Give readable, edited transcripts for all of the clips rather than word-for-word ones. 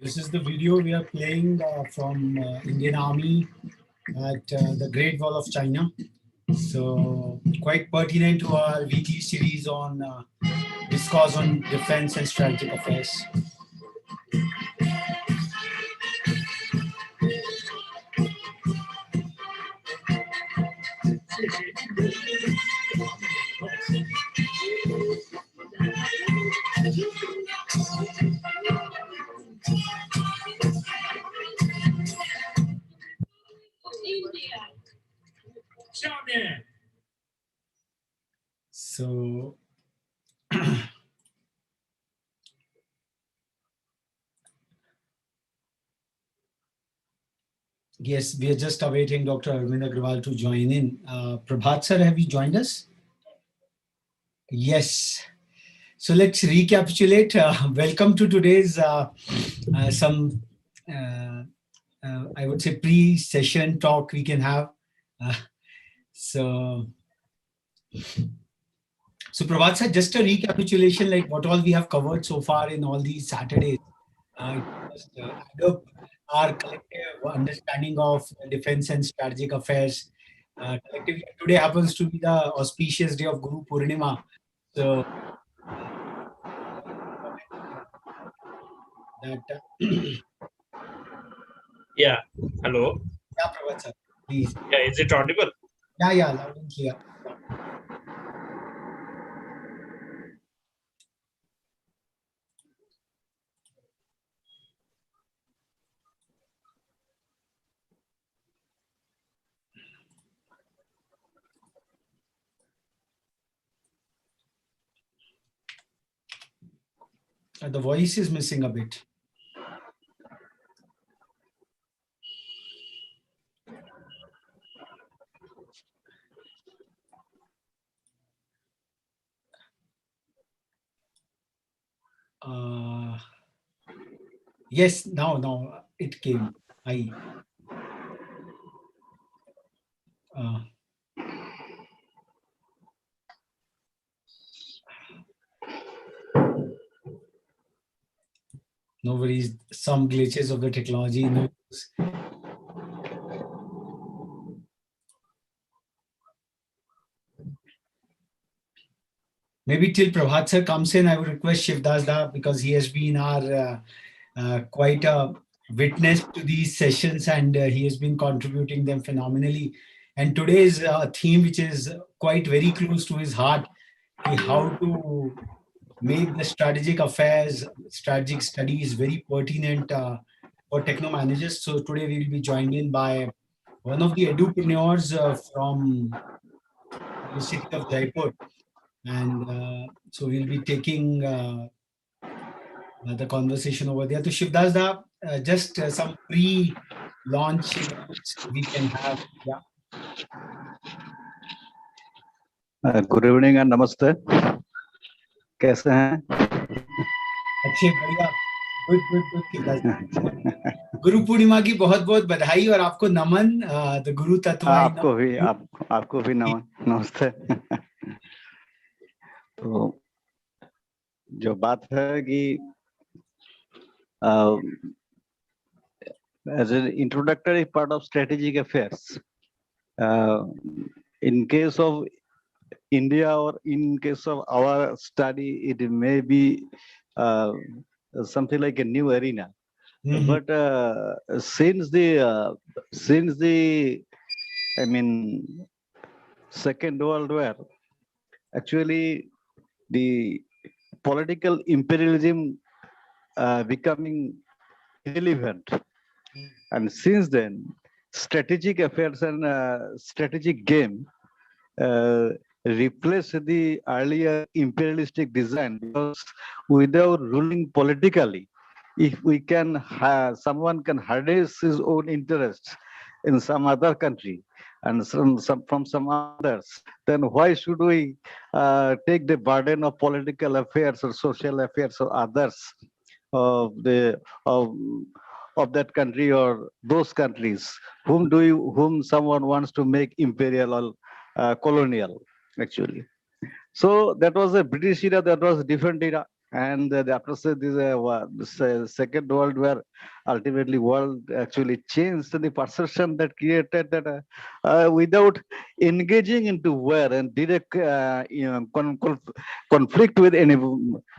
This is the video we are playing from Indian Army at the Great Wall of China. So quite pertinent to our weekly series on discourse on defense and strategic affairs. So yes, we are just awaiting Dr. Arvind Agarwal to join in. Prabhat sir, have you joined us? Yes. So let's recapitulate. Welcome to today's some I would say pre-session talk we can have. Uh, so so Prabhat sir, just a recapitulation like what all we have covered so far in all these Saturdays. It must add up our collective understanding of defense and strategic affairs. Collectively, today happens to be the auspicious day of Guru Purnima. So quite important that Yeah. Hello. yeah, Prabhat sir, please. Yeah. Is it audible? Yeah, loud and clear. The voice is missing a bit. Uh, yes, now it came. I uh, no worries. Some glitches of the technology. No, maybe till Prabhat sir comes in, I would request Shivdas da because he has been our quite a witness to these sessions and he has been contributing them phenomenally. And today's theme, which is quite very close to his heart, how to make the strategic affairs, strategic studies very pertinent for Techno-Managers. So today we will be joined in by one of the edupreneurs from the city of Jaipur. And so we'll be taking the conversation over there. To Shivdas da, just some pre-launch events we can have. Yeah. Good evening and नमस्ते कैसे हैं अच्छे बढ़िया good Shivdas Guru Purnima की बहुत बहुत बधाई और आपको नमन द गुरु तत्व आपको भी नमन नमस्ते तो जो बात है कि as an introductory part of strategic affairs in case of India or in case of our study it may be something like a new arena. But since the I mean Second World War, actually the political imperialism becoming irrelevant, and since then strategic affairs and strategic game replace the earlier imperialistic design, because without ruling politically, if we can someone can harness his own interests in some other country and from some others, then why should we take the burden of political affairs or social affairs or others of the of that country or those countries whom someone wants to make imperial or colonial actually. So that was a British era, that was a different era. And after this Second World War, ultimately world actually changed the perception that created that without engaging into war and direct conflict with any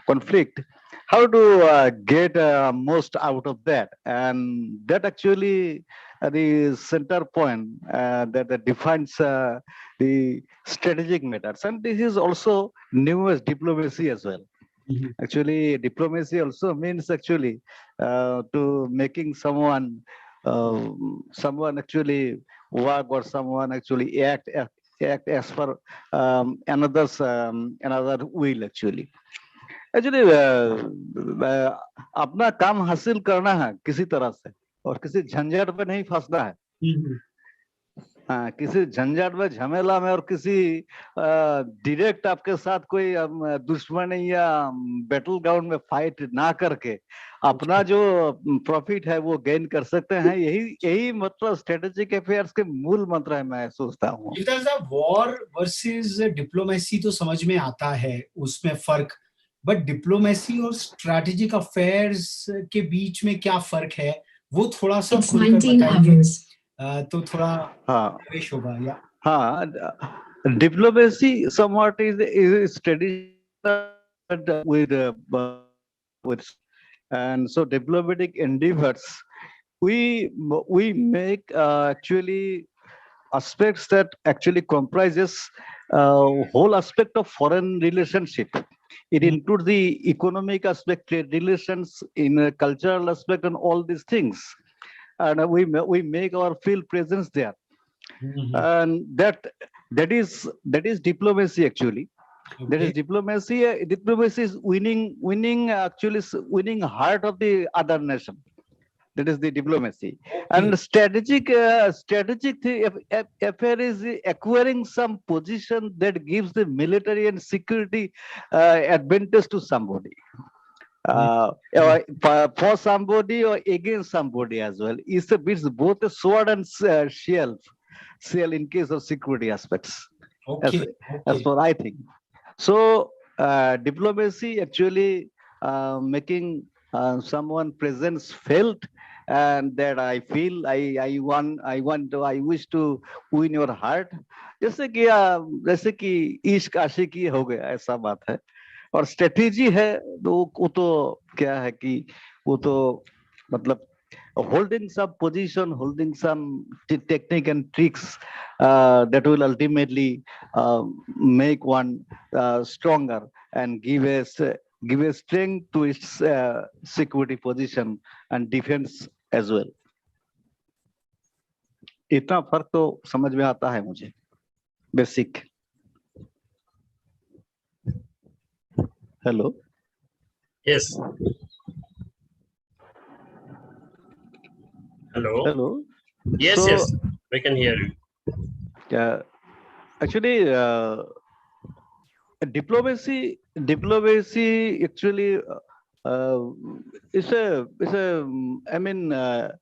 conflict, how to get most out of that. And that actually the center point that defines the strategic matters. And this is also new as diplomacy as well. Actually, diplomacy also means actually to making someone actually work or someone actually act as per another will actually. Actually, अपना काम हासिल करना है किसी तरह से और किसी झंझट पे नहीं फंसना है. किसी झंझट में झमेला में और किसी डायरेक्ट आपके साथ कोई दुश्मनी या बैटल ग्राउंड में फाइट ना करके अपना जो प्रॉफिट है वो गेन कर सकते हैं, यही यही मतलब स्ट्रेटेजिक अफेयर्स के मूल मंत्र है, मैं सोचता हूँ। वॉर वर्सेस डिप्लोमेसी तो समझ में आता है, उसमें फर्क, बट डिप्लोमेसी और स्ट्रैटेजिक अफेयर्स के बीच में क्या फर्क है वो थोड़ा सा खुलकर बताइए, तो थोड़ा प्रवेश होगा। या हाँ, diplomacy somewhat is traditional with and so diplomatic endeavors we make actually aspects that actually comprises whole aspect of foreign relationship. It includes the economic aspect, trade relations, in a cultural aspect, and all these things. And we make our field presence there, and that is diplomacy actually. That is diplomacy. Diplomacy is winning actually winning heart of the other nation. That is the diplomacy. And strategic affair is acquiring some position that gives the military and security advantage to somebody. For somebody or against somebody as well. It's both a sword and shield in case of security aspects. As for I think. So diplomacy actually making someone presence felt, and that I feel I wish to win your heart. जैसे कि इश्क आशिकी हो गया, ऐसा बात है। और strategy है तो वो तो क्या है कि वो तो मतलब holding some position, holding some technique and tricks that will ultimately make one stronger and give a strength to its security position and defense as well. इतना फर्क तो समझ में आता है मुझे, basic. Hello. Yes. Hello. Hello. Yes, So, yes, we can hear you. Yeah, actually, diplomacy actually is a I mean a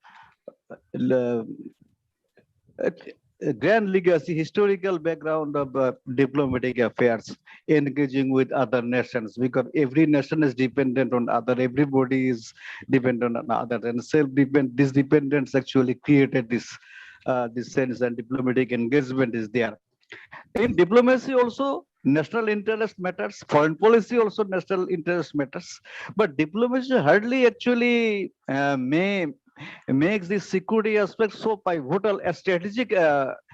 grand legacy, historical background of diplomatic affairs, engaging with other nations, because every nation is dependent on other, everybody is dependent on other, and this dependence actually created this sense, and diplomatic engagement is there. In diplomacy also, national interest matters. Foreign policy also national interest matters. But diplomacy hardly actually makes the security aspect so pivotal as strategic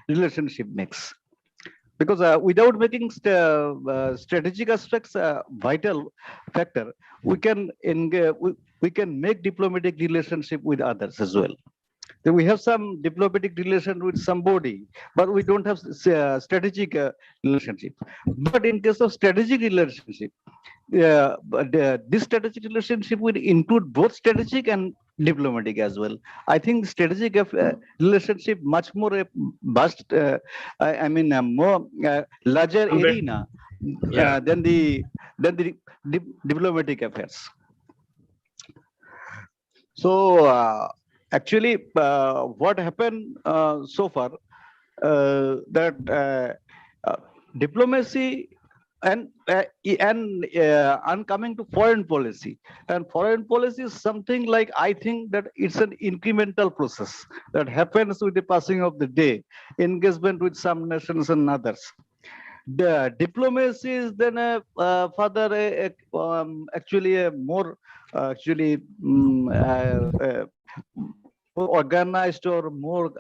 relationship makes. Because without making strategic aspects vital factor, we can make diplomatic relationship with others as well. Then we have some diplomatic relation with somebody, but we don't have strategic relationship. But in case of strategic relationship, this strategic relationship will include both strategic and diplomatic as well. I think strategic relationship much more vast, more larger arena than the diplomatic affairs. So actually, what happened so far that diplomacy and coming to foreign policy, and foreign policy is something like, I think that it's an incremental process that happens with the passing of the day, engagement with some nations and others. The diplomacy is then further actually a more organized, or more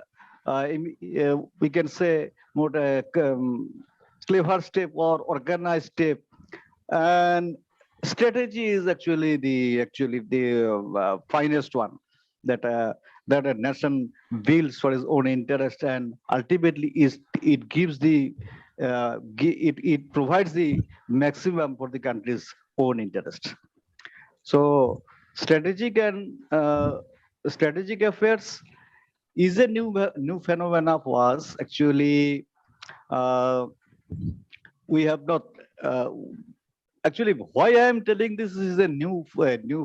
we can say more clever step or organized step, and strategy is actually the finest one that a nation builds for its own interest, and ultimately it gives it provides the maximum for the country's own interest. So strategic affairs is a new phenomena for us. Actually, uh, we have not. Actually, why I am telling this is a new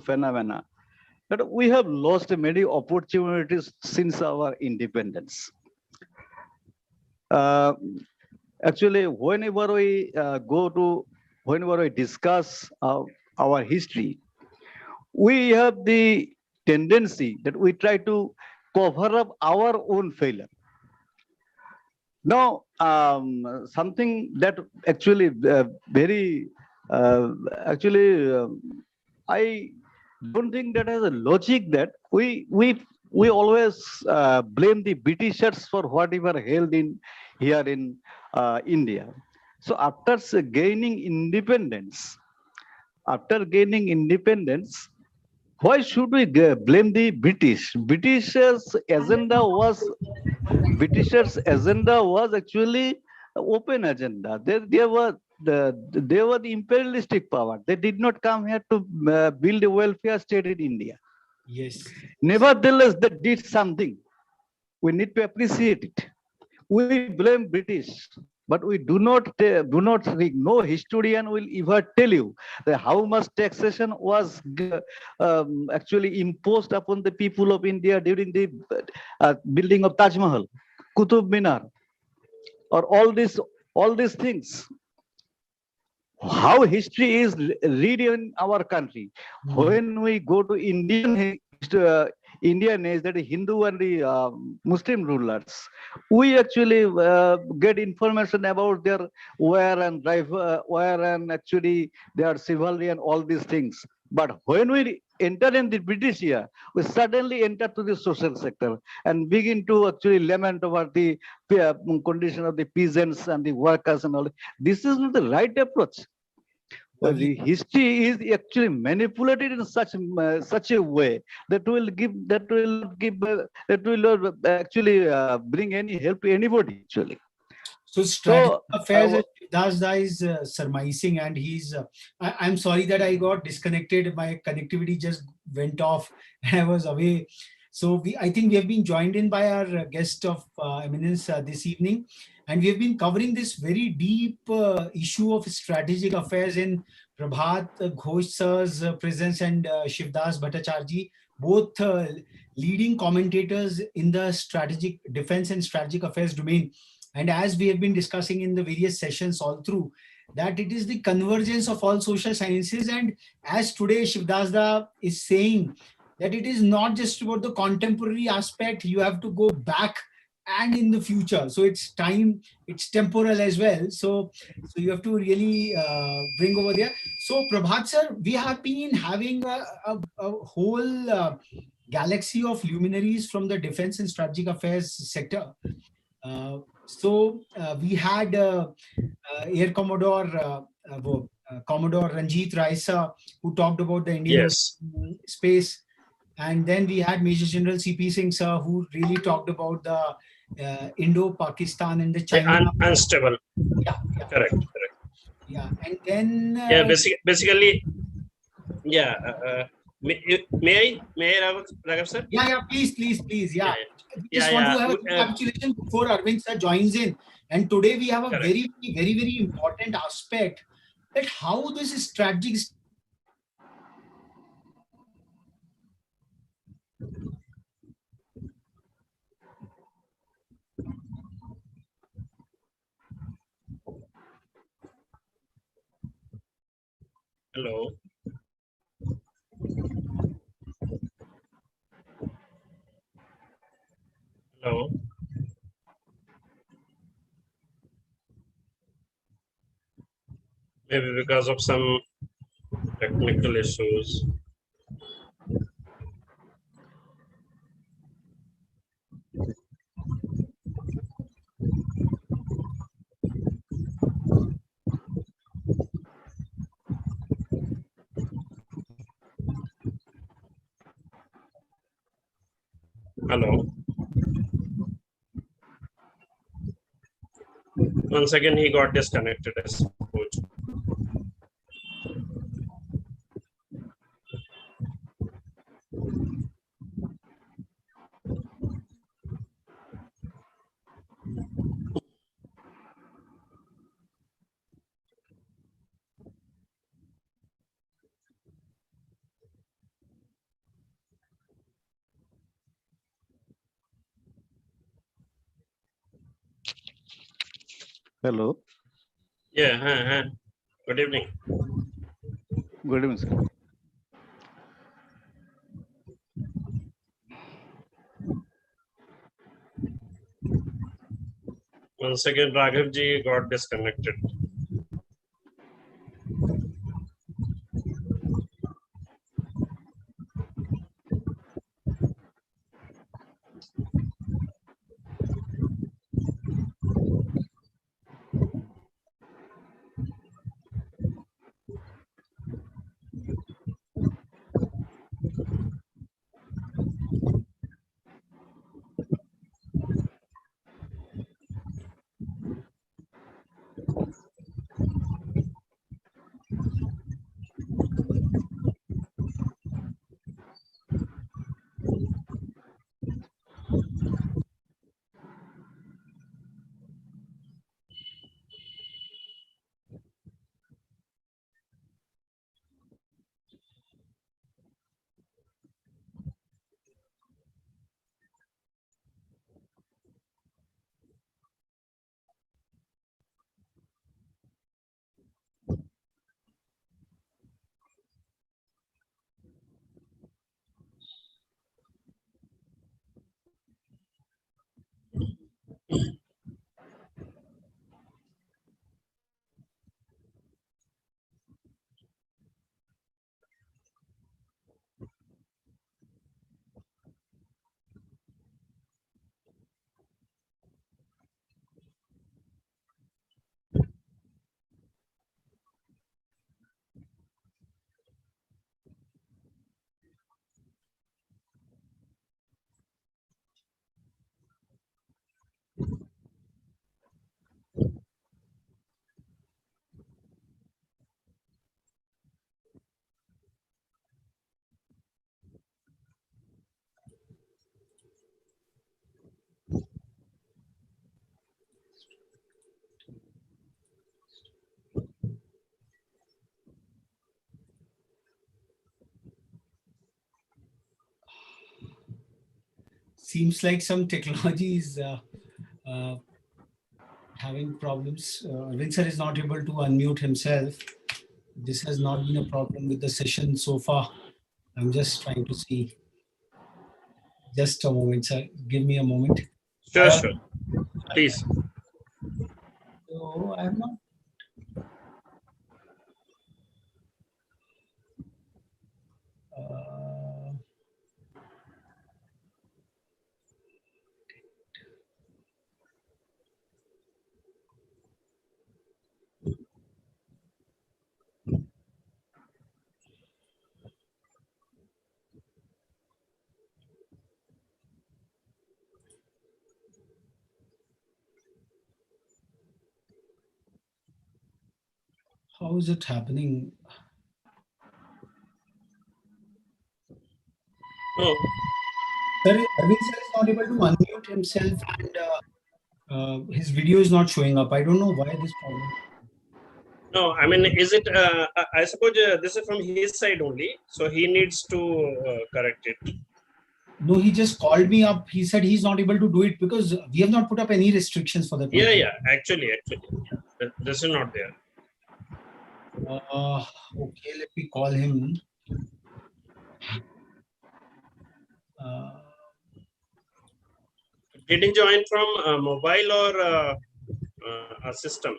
phenomena. That we have lost many opportunities since our independence. Uh, Actually, whenever we discuss our history, we have the tendency that we try to cover up our own failure. Now, something that actually very actually I don't think that has a logic that we always blame the Britishers for whatever held in here in India. So after gaining independence, why should we blame the British? Britishers' agenda was actually open agenda. They were the imperialistic power. They did not come here to build a welfare state in India. Yes. Nevertheless, they did something. We need to appreciate it. We blame British, but we no historian will ever tell you that how much taxation was actually imposed upon the people of India during the building of Taj Mahal, Qutub Minar, or all these things. How history is read in our country. When we go to Indian age, that is Hindu and the Muslim rulers, we actually get information about their wear and actually their chivalry and all these things. But when we enter in the British era, we suddenly enter to the social sector and begin to actually lament over the condition of the peasants and the workers and all. This is not the right approach. Well, the history is actually manipulated in such a way that will not actually bring any help to anybody actually. So strategic affairs, Dasda is surmising, and he's. I'm sorry that I got disconnected. My connectivity just went off, and I was away. So I think we have been joined in by our guest of eminence this evening, and we have been covering this very deep issue of strategic affairs in Prabhat Ghosh sir's presence and Shivdas Bhattacharjee, both leading commentators in the strategic defense and strategic affairs domain. And as we have been discussing in the various sessions all through, that it is the convergence of all social sciences. And as today Shivdasda is saying, that it is not just about the contemporary aspect, you have to go back and in the future. So it's time, it's temporal as well. So you have to really bring over there. So Prabhat sir, we have been having a whole galaxy of luminaries from the defense and strategic affairs sector. We had Air Commodore Commodore Ranjit Raisa, who talked about the Indian Yes. space, and then we had Major General C.P. Singh sir, who really talked about the Indo-Pakistan and the China. Unstable. Yeah. Correct. Yeah, and then Basically, yeah. May I, Raghav sir? Yeah, please. Yeah. We just Yeah, want to have a recapitulation before Arvind sir joins in. And today we have a very, very, very important aspect, that how this is strategic. Hello. Hello. Maybe because of some technical issues. Hello. Once again, he got disconnected, I suppose. Hello. Yeah, good evening. Good evening, sir. Once again, Raghav ji got disconnected. Seems like some technology is having problems. Arvind sir is not able to unmute himself. This has not been a problem with the session so far. I'm just trying to see. Just a moment, sir. Give me a moment. Sure, sure. Please. So I'm not. How is it happening? No, Sir, Arvind sir is not able to unmute himself and his video is not showing up. I don't know why this problem. no. I mean, is it? I suppose this is from his side only, so he needs to correct it. No, he just called me up. He said he's not able to do it because we have not put up any restrictions for that. Yeah, yeah. Actually, this is not there. Okay, let me call him. Did he join from mobile or a system?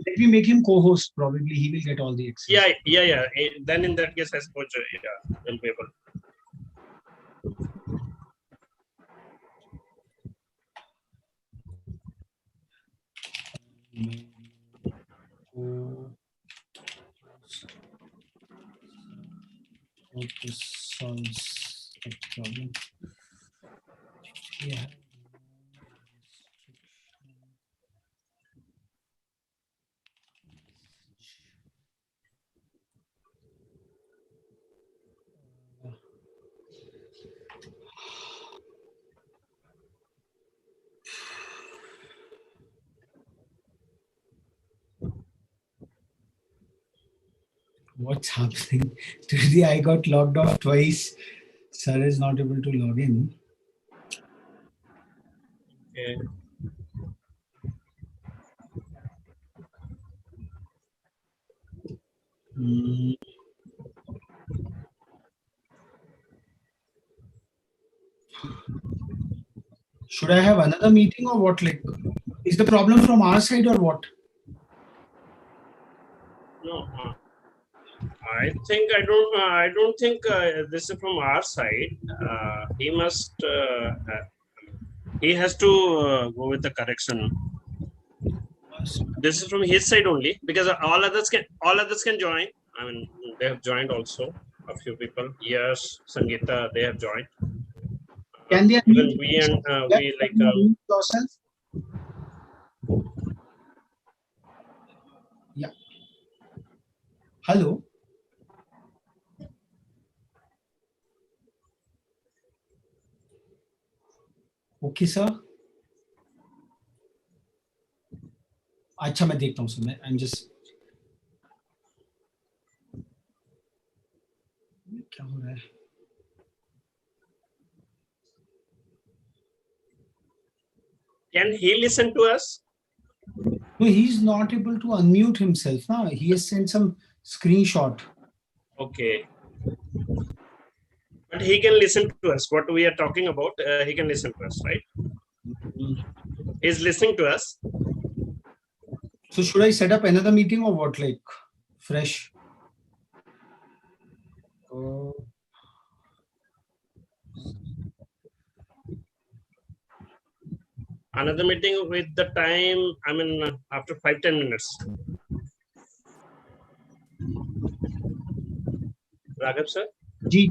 Let me make him co-host. Probably he will get all the access. Yeah. Then in that case, I suppose yeah, we'll be able. Hope this solves the problem. Yeah. What's happening? Today I got logged off twice. Sir is not able to log in. Okay. Mm. Should I have another meeting or what? Like, is the problem from our side or what? No, I don't think this is from our side. He must. He has to go with the correction. This is from his side only, because all others can join. I mean, they have joined also. A few people. Yes, Sangeeta, they have joined. Can they Even unmute we and we like. unmute yourself? Yeah. Hello. Okay, sir. अच्छा मैं देखता हूँ sir मैं I'm just क्या हो रहा है? Can he listen to us? No, he's not able to unmute himself. Huh? He has sent some screenshot. Okay. But he can listen to us. What we are talking about, he can listen to us, right? He's listening to us. So should I set up another meeting or what? Like fresh? Another meeting with the time, I mean, after 5-10 minutes. Raghav sir ji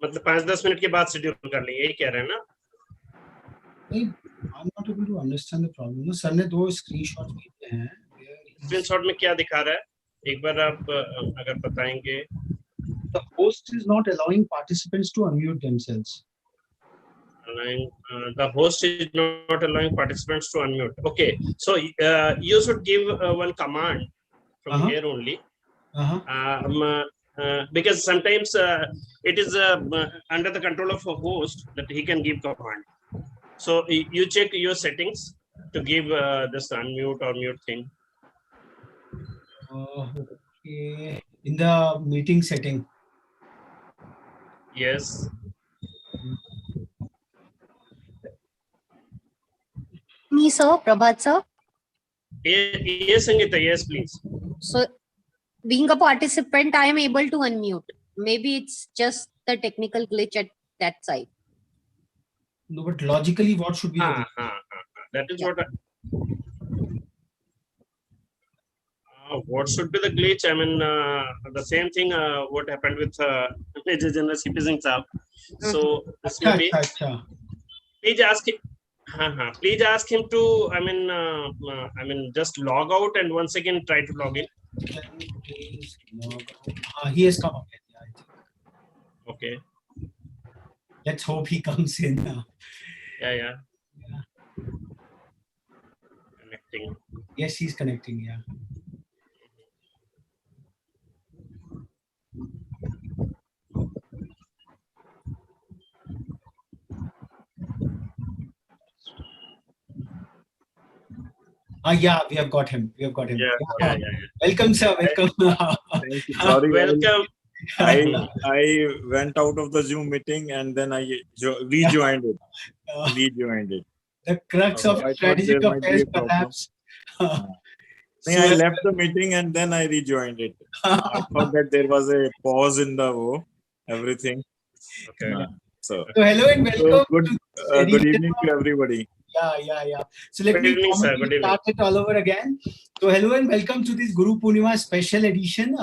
मतलब 5-10 minute के बाद schedule कर लें, यही कह रहे हैं ना? नहीं, I'm not able to understand the problem. ना सर ने 2 स्क्रीनशॉट भेजे हैं. स्क्रीनशॉट में क्या दिखा रहा है? एक बार आप अगर बताएंगे. The host is not allowing participants to unmute themselves. The host is not allowing participants to unmute. Okay, so you should give one command from here only. Because sometimes it is under the control of a host that he can give command. So you check your settings to give this unmute or mute thing. Okay. In the meeting setting. Yes. Me, sir, Prabhat, sir. Yes, Sangeeta, yes, please. So, being a participant, I am able to unmute. Maybe it's just the technical glitch at that side. No, but logically, what should be the that is what should be the glitch? I mean, the same thing what happened with Major General CP Singh Saab. So this may be. Please ask him. Please ask him to. I mean, just log out and once again try to log in. Please log out. He has come up. Yeah, I think. Okay. Let's hope he comes in now. Yeah. Connecting. Yes, he's connecting. Yeah. Yeah, we have got him. Yeah. Welcome, sir. Welcome. Thank you. Sorry. Welcome. I went out of the Zoom meeting and then I rejoined it. The crux of strategic affairs, perhaps. I left the meeting and then I rejoined it. I thought that there was a pause in the everything. Okay. So hello and welcome. Good evening to everybody. Yeah. So let me start it all over again. So hello and welcome to this Guru Purnima special edition.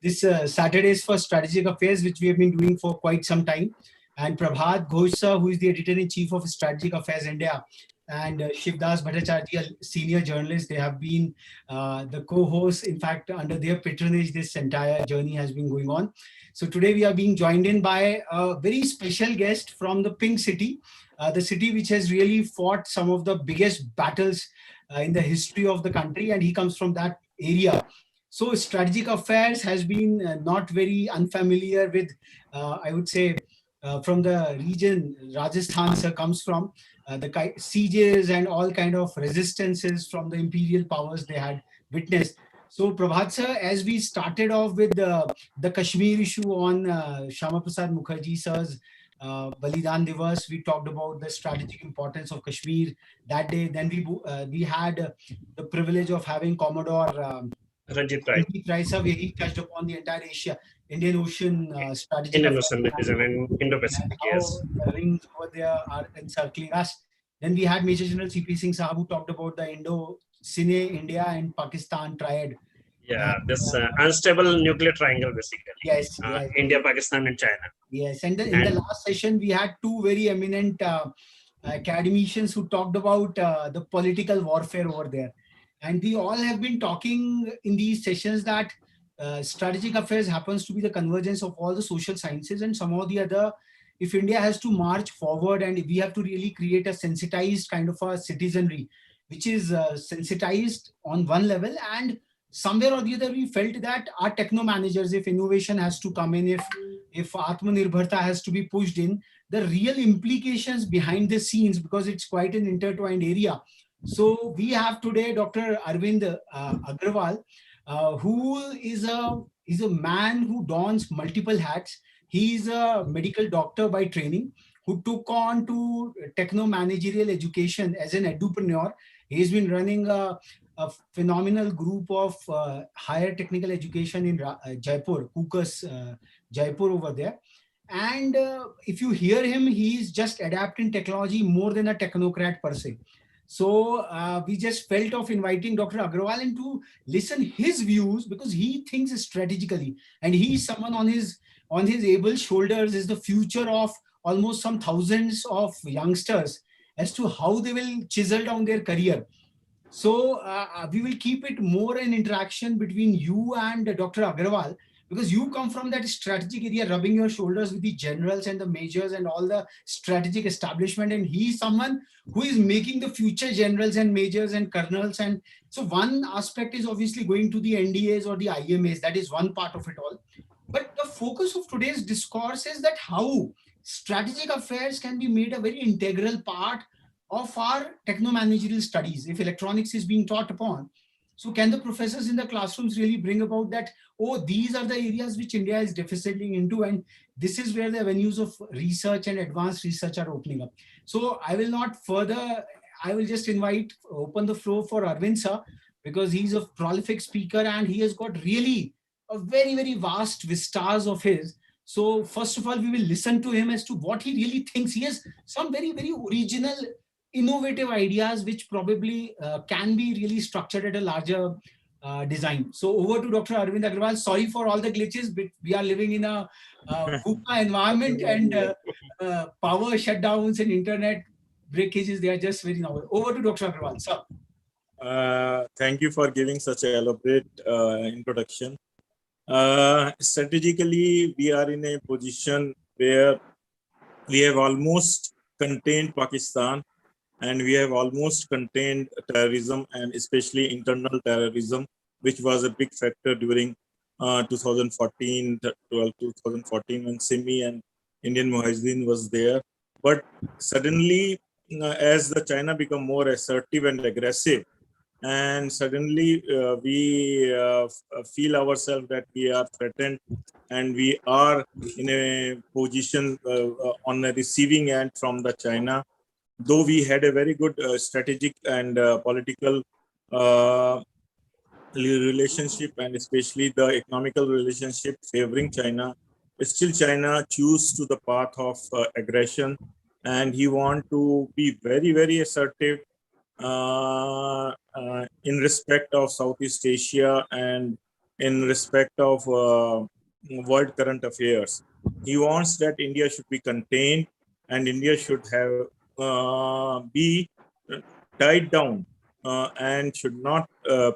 This Saturdays for Strategic Affairs, which we have been doing for quite some time. And Prabhat Ghosh sir, who is the editor-in-chief of Strategic Affairs India, and Shivdas Bhattacharya, senior journalist, they have been the co-hosts. In fact, under their patronage, this entire journey has been going on. So today we are being joined in by a very special guest from the Pink City, the city which has really fought some of the biggest battles in the history of the country, and he comes from that area. So strategic affairs has been not very unfamiliar with, I would say, from the region Rajasthan sir comes from, the sieges and all kind of resistances from the imperial powers they had witnessed. So Prabhat sir, as we started off with the Kashmir issue on Shama Prasad Mukherjee sir's Balidan Divas, we talked about the strategic importance of Kashmir that day. Then we had the privilege of having Commodore Ranjit Rai. Ranjit Rai sir, where he touched upon the entire Indian Ocean strategic Indian affairs Ocean Division and and Indo-Pacific, yes. how the rings over there are encircling us. Then we had Major General C.P. Singh Sahab, who talked about the Indo-Cine, India and Pakistan triad. Yeah, this unstable nuclear triangle, basically. Yes, yes. India, Pakistan, and China. Yes, and in the last session, we had two very eminent academicians who talked about the political warfare over there. And we all have been talking in these sessions that strategic affairs happens to be the convergence of all the social sciences, and some or the other, if India has to march forward and we have to really create a sensitized kind of a citizenry, which is sensitized on one level, and somewhere or the other we felt that our techno-managers, if innovation has to come in, if Atmanirbharta has to be pushed in, the real implications behind the scenes, because it's quite an intertwined area. So we have today Dr. Arvind Agarwal, who is a man who dons multiple hats. He is a medical doctor by training, who took on to techno-managerial education as an edupreneur. He's been running a phenomenal group of higher technical education in Jaipur, Kukas, Jaipur over there. And if you hear him, he's just adapting technology more than a technocrat per se. So we just felt of inviting Dr. Agarwal in to listen his views, because he thinks strategically, and he is someone on his able shoulders is the future of almost some thousands of youngsters as to how they will chisel down their career. So we will keep it more an interaction between you and Dr. Agarwal, because you come from that strategic area, rubbing your shoulders with the generals and the majors and all the strategic establishment. And he's someone who is making the future generals and majors and colonels. And so one aspect is obviously going to the NDAs or the IMAs. That is one part of it all. But the focus of today's discourse is that how strategic affairs can be made a very integral part of our techno-managerial studies if electronics is being taught upon. So can the professors in the classrooms really bring about that, oh, these are the areas which India is deficiting into, and this is where the avenues of research and advanced research are opening up. So I will not further, I will just open the floor for Arvind sir, because he's a prolific speaker and he has got really a very, very vast vistas of his. So first of all, we will listen to him as to what he really thinks. He has some very, very original, innovative ideas which probably can be really structured at a larger design. So over to Dr. Arvind Agarwal. Sorry for all the glitches, but we are living in a VUCA environment, and power shutdowns and internet breakages, they are just very normal. Over to Dr. Agarwal, sir. Thank you for giving such an elaborate introduction. Strategically, we are in a position where we have almost contained Pakistan, and we have almost contained terrorism, and especially internal terrorism, which was a big factor during 2014 when Simi and Indian Mujahideen was there. But suddenly, as the China become more assertive and aggressive, and suddenly we feel ourselves that we are threatened, and we are in a position on the receiving end from the China. Though we had a very good strategic and political relationship, and especially the economical relationship favoring China, still China choose to the path of aggression, and he want to be very, very assertive in respect of Southeast Asia and in respect of world current affairs. He wants that India should be contained, and India should have be tied down and should not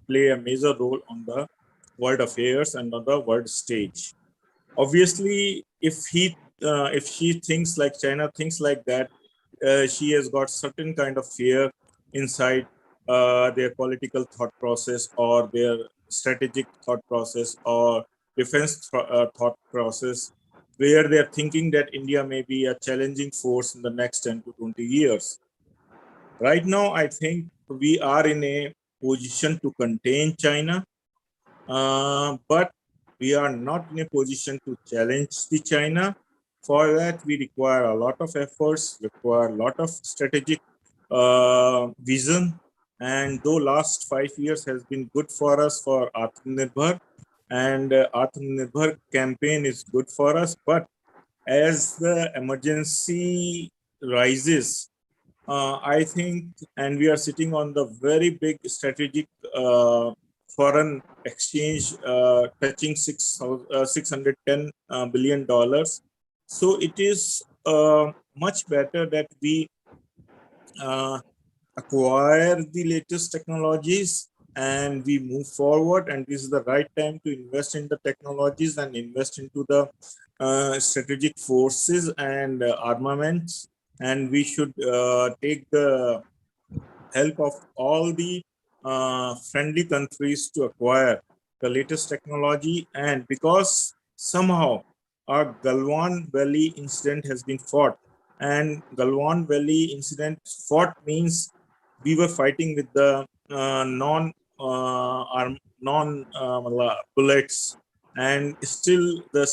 play a major role on the world affairs and on the world stage. Obviously, if she thinks like China thinks like that, she has got certain kind of fear inside their political thought process or their strategic thought process or defense thought process, where they're thinking that India may be a challenging force in the next 10 to 20 years. Right now, I think we are in a position to contain China, but we are not in a position to challenge the China. For that, we require a lot of efforts, require a lot of strategic vision. And though last 5 years has been good for us for Atmanirbhar, and Atmanirbhar campaign is good for us, but as the emergency rises, I think, and we are sitting on the very big strategic foreign exchange touching $610 billion. So it is much better that we acquire the latest technologies and we move forward, and this is the right time to invest in the technologies and invest into the strategic forces and armaments, and we should take the help of all the friendly countries to acquire the latest technology. And because somehow our Galwan Valley incident has been fought, and Galwan Valley incident fought means we were fighting with the non bullets, and still the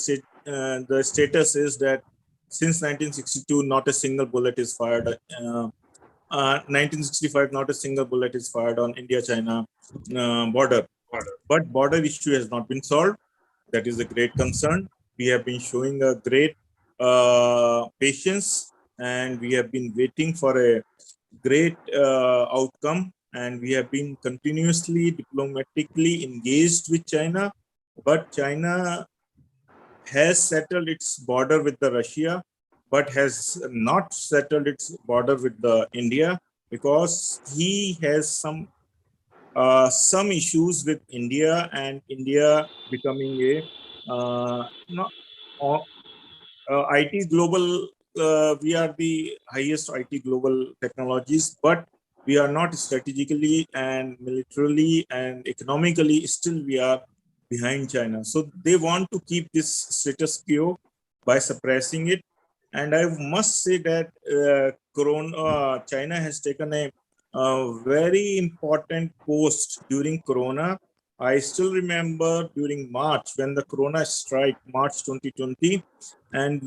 status is that since 1962 not a single bullet is fired. 1965 not a single bullet is fired on India-China border, but border issue has not been solved. That is a great concern. We have been showing a great patience, and we have been waiting for a great outcome, and we have been continuously diplomatically engaged with China, but China has settled its border with the Russia, but has not settled its border with the India, because he has some issues with India, and India becoming a not IT global. We are the highest IT global technologies, but we are not strategically and militarily and economically. Still, we are behind China. So they want to keep this status quo by suppressing it. And I must say that China has taken a very important post during Corona. I still remember during March when the Corona strike, March 2020, and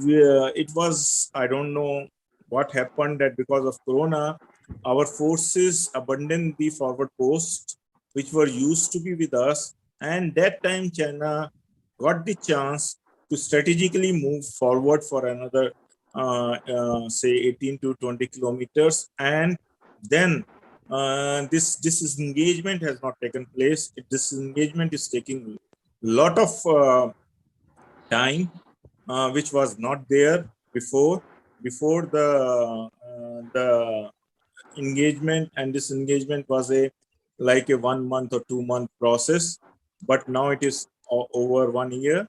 it was, I don't know what happened, that because of Corona, our forces abandoned the forward post, which were used to be with us. And that time China got the chance to strategically move forward for another, say 18 to 20 kilometers. And then this engagement has not taken place. This engagement is taking a lot of time, which was not there before the engagement. And this engagement was like a 1 month or 2 month process, but now it is over 1 year,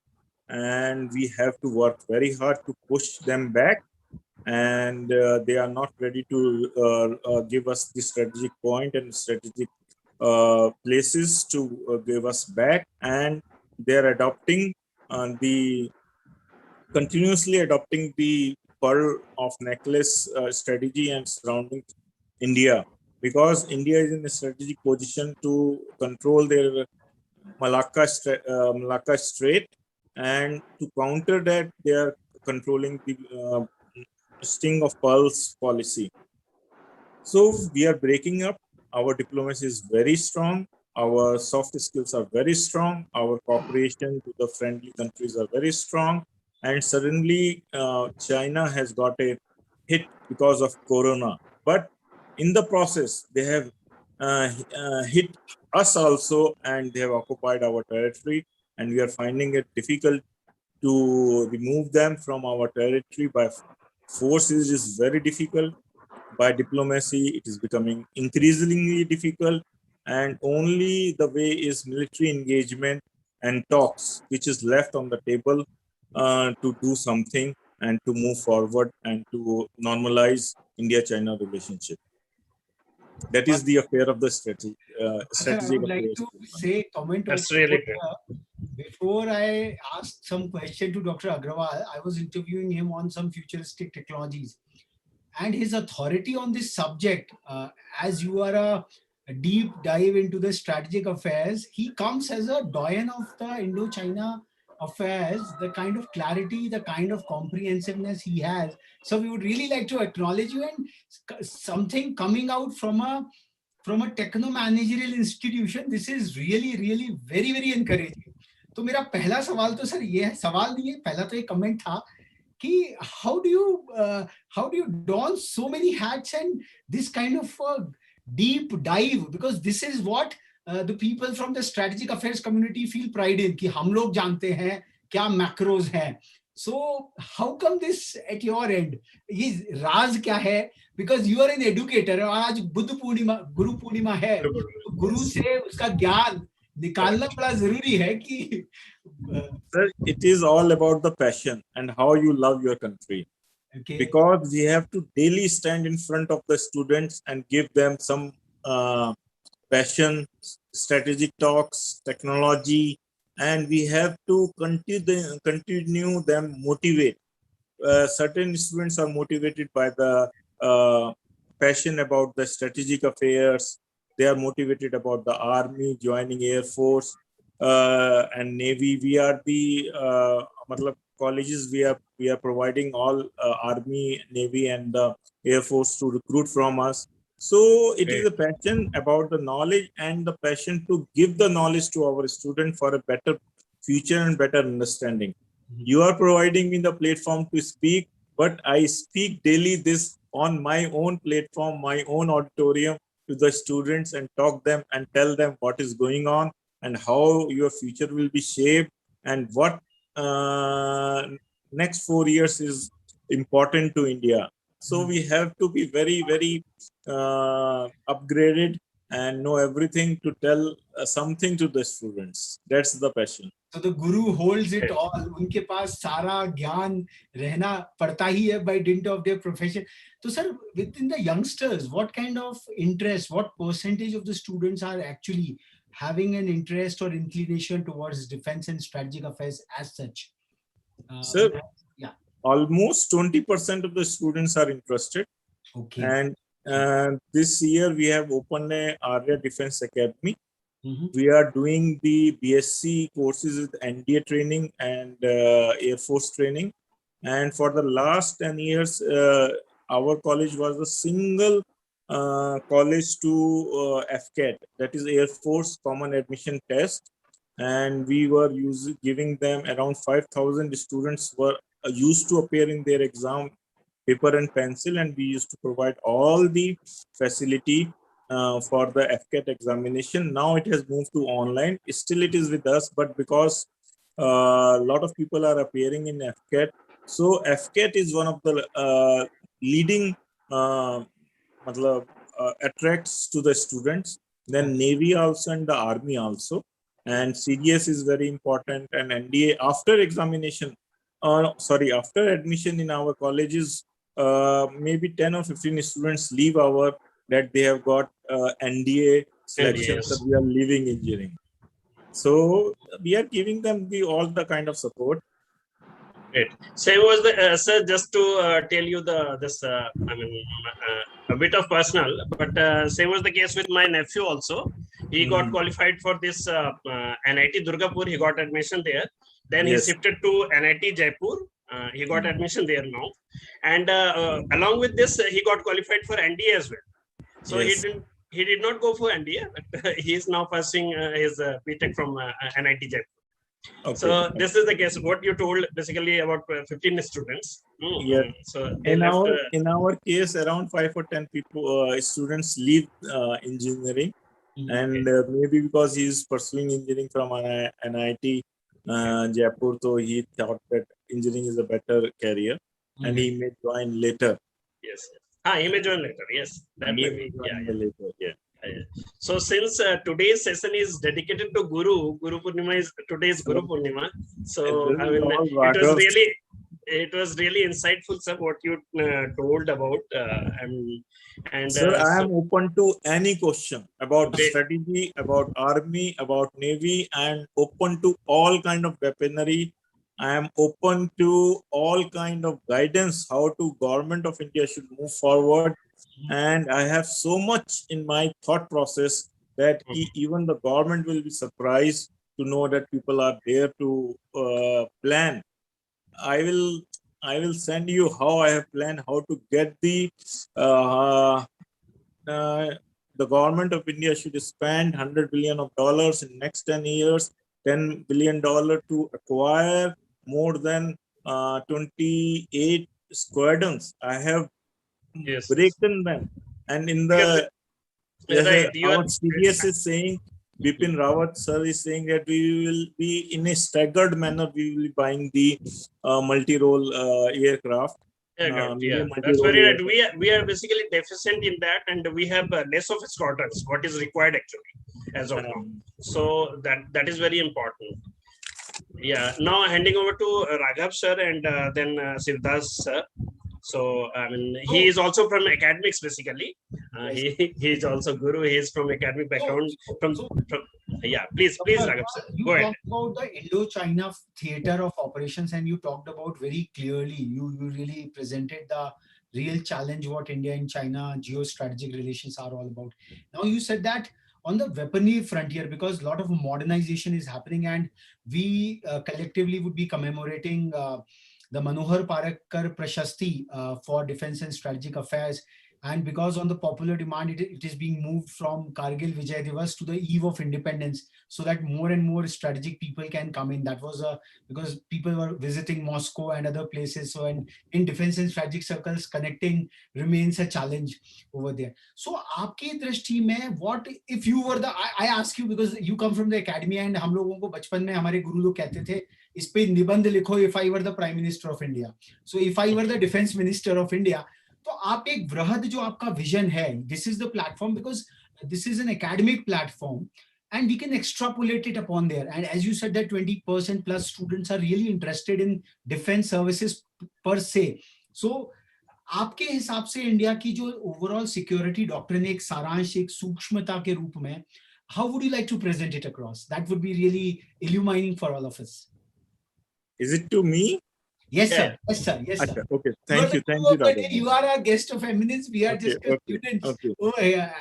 and we have to work very hard to push them back, and they are not ready to give us the strategic point and strategic places to give us back. And they are continuously adopting the pearl of necklace strategy and surrounding India, because India is in a strategic position to control their Malacca Strait, and to counter that, they are controlling the sting of pearls policy. So we are breaking up. Our diplomacy is very strong. Our soft skills are very strong. Our cooperation with the friendly countries are very strong. And suddenly, China has got a hit because of Corona. But in the process, they have hit us also, and they have occupied our territory. And we are finding it difficult to remove them from our territory by force. It is very difficult. By diplomacy, it is becoming increasingly difficult, and only the way is military engagement and talks, which is left on the table to do something and to move forward and to normalize India-China relationship. That is the affair of the strategy. Sir, I would like to say comment. That's really before I asked some question to Dr. Agarwal, I was interviewing him on some futuristic technologies, and his authority on this subject, as you are a a deep dive into the strategic affairs. He comes as a doyen of the Indo-China affairs, the kind of clarity, the kind of comprehensiveness he has. So we would really like to acknowledge you, and something coming out from a techno-managerial institution. This is really very very encouraging. तो मेरा पहला सवाल तो sir ये है, सवाल नहीं है, पहला तो एक कमेंट था कि how do you don so many hats and this kind of deep dive, because this is what the people from the strategic affairs community feel pride in, कि हम लोग जानते हैं क्या macros हैं. So how come this at your end? ये राज क्या है? Because you are an educator और आज बुद्ध पूर्णिमा, गुरु पूर्णिमा है, तो गुरु से उसका ज्ञान निकालना बड़ा जरूरी है कि Sir, it is all about the passion and how you love your country. Okay. Because we have to daily stand in front of the students and give them some passion, strategic talks, technology, and we have to continue them motivate. Certain students are motivated by the passion about the strategic affairs. They are motivated about the army, joining Air Force and Navy. We are the colleges. We are providing all army, Navy, and the Air Force to recruit from us. So it is a passion about the knowledge and the passion to give the knowledge to our student for a better future and better understanding. You are providing me the platform to speak, but I speak daily this on my own platform, my own auditorium to the students and talk them and tell them what is going on and how your future will be shaped and what next 4 years is important to India. So we have to be very, very upgraded and know everything to tell something to the students. That's the passion. So the guru holds it all. उनके पास सारा ज्ञान रहना पड़ता ही है by dint of their profession. So sir, within the youngsters, what kind of interest, what percentage of the students are actually having an interest or inclination towards defense and strategic affairs as such? Sir, yeah, almost 20% of the students are interested. Okay. And this year we have opened a Arya Defense Academy. Mhm. We are doing the BSc courses with NDA training and Air Force training. And for the last 10 years, our college was the single college to FCAT, that is Air Force Common Admission Test. And we were giving them around 5,000 students were used to appear in their exam, paper and pencil, and we used to provide all the facility for the FCAT examination. Now it has moved to online. Still it is with us, but because a lot of people are appearing in FCAT, so FCAT is one of the leading attracts to the students. Then Navy also and the Army also. And CDS is very important, and NDA after examination, after admission in our colleges, maybe 10 or 15 students leave that they have got NDA selection, so we are leaving engineering. So we are giving them all the kind of support. Great. Same was the sir. Just to tell you a bit of personal, but same was the case with my nephew also. He got qualified for this NIT Durgapur. He got admission there. Then he shifted to NIT Jaipur. He got admission there now, and along with this, he got qualified for NDA as well. So he did not go for NDA, but he is now pursuing his BTech from NIT Jaipur. Okay. So this is the case. What you told basically about 15 students. So in our case, around 5 or 10 people students leave engineering, and maybe because he is pursuing engineering from NIT Jaipur, so he thought that engineering is a better career, and he may join later. Yes. He may join later. Yes, that may be. Later. Yeah. So since today's session is dedicated to Guru Purnima is today's Guru Purnima. So I mean, it was really insightful, sir, what you told about. And sir, I am open to any question about strategy, about army, about navy. I am open to all kind of weaponry. I am open to all kind of guidance how to government of India should move forward And I have so much in my thought process that even the government will be surprised to know that people are there to plan. I will send you how I have planned how to get uh, the government of India should spend $100 billion in next 10 years, $10 billion to acquire more than 28 squadrons. I have Yes. breaking them. And in Because, right, you our are. CDS is saying, Bipin Rawat sir is saying that we will be in a staggered manner, we will be buying the multi-role aircraft. Yeah, that's very right. We are basically deficient in that, and we have less of squadrons, what is required actually as of now. So that is very important. Yeah. Now handing over to Raghav sir and then Siddharth sir. So I mean, he is also from academics basically. He is also guru. He is from academic background. From yeah. Please Raghav sir, go ahead. You talked about the Indo-China theater of operations, and you talked about very clearly. You really presented the real challenge what India and China geostrategic relations are all about. Now you said that on the weaponry frontier, because a lot of modernization is happening, and we collectively would be commemorating the Manohar Parakar Prashasti for Defense and Strategic Affairs. And because on the popular demand, it is being moved from Kargil Vijay Divas to the eve of independence, so that more and more strategic people can come in. That was because people were visiting Moscow and other places. So in defense and strategic circles, connecting remains a challenge over there. So आपकी दृष्टि में, what if you were the, I ask you because you come from the academy, and हम लोगों को बचपन में हमारे गुरु लोग कहते थे इस पे निबंध लिखो, if I were the Prime Minister of India. So if I were the Defense Minister of India, तो आप एक बृहद जो आपका विजन है, this is the platform, because this is an academic platform and we can extrapolate it upon there. And as you said that 20% plus students are really interested in defense services per se. So आपके हिसाब से India की जो overall security doctrine एक सारांश, एक सूक्ष्मता के रूप में, how would you like to present it across? That would be really illuminating for all of us. Is it to me? Yes, sir. Yes, sir. Yes, sir. Okay. Thank you. You are our guest of eminence. We are just students. Okay. Oh, yeah.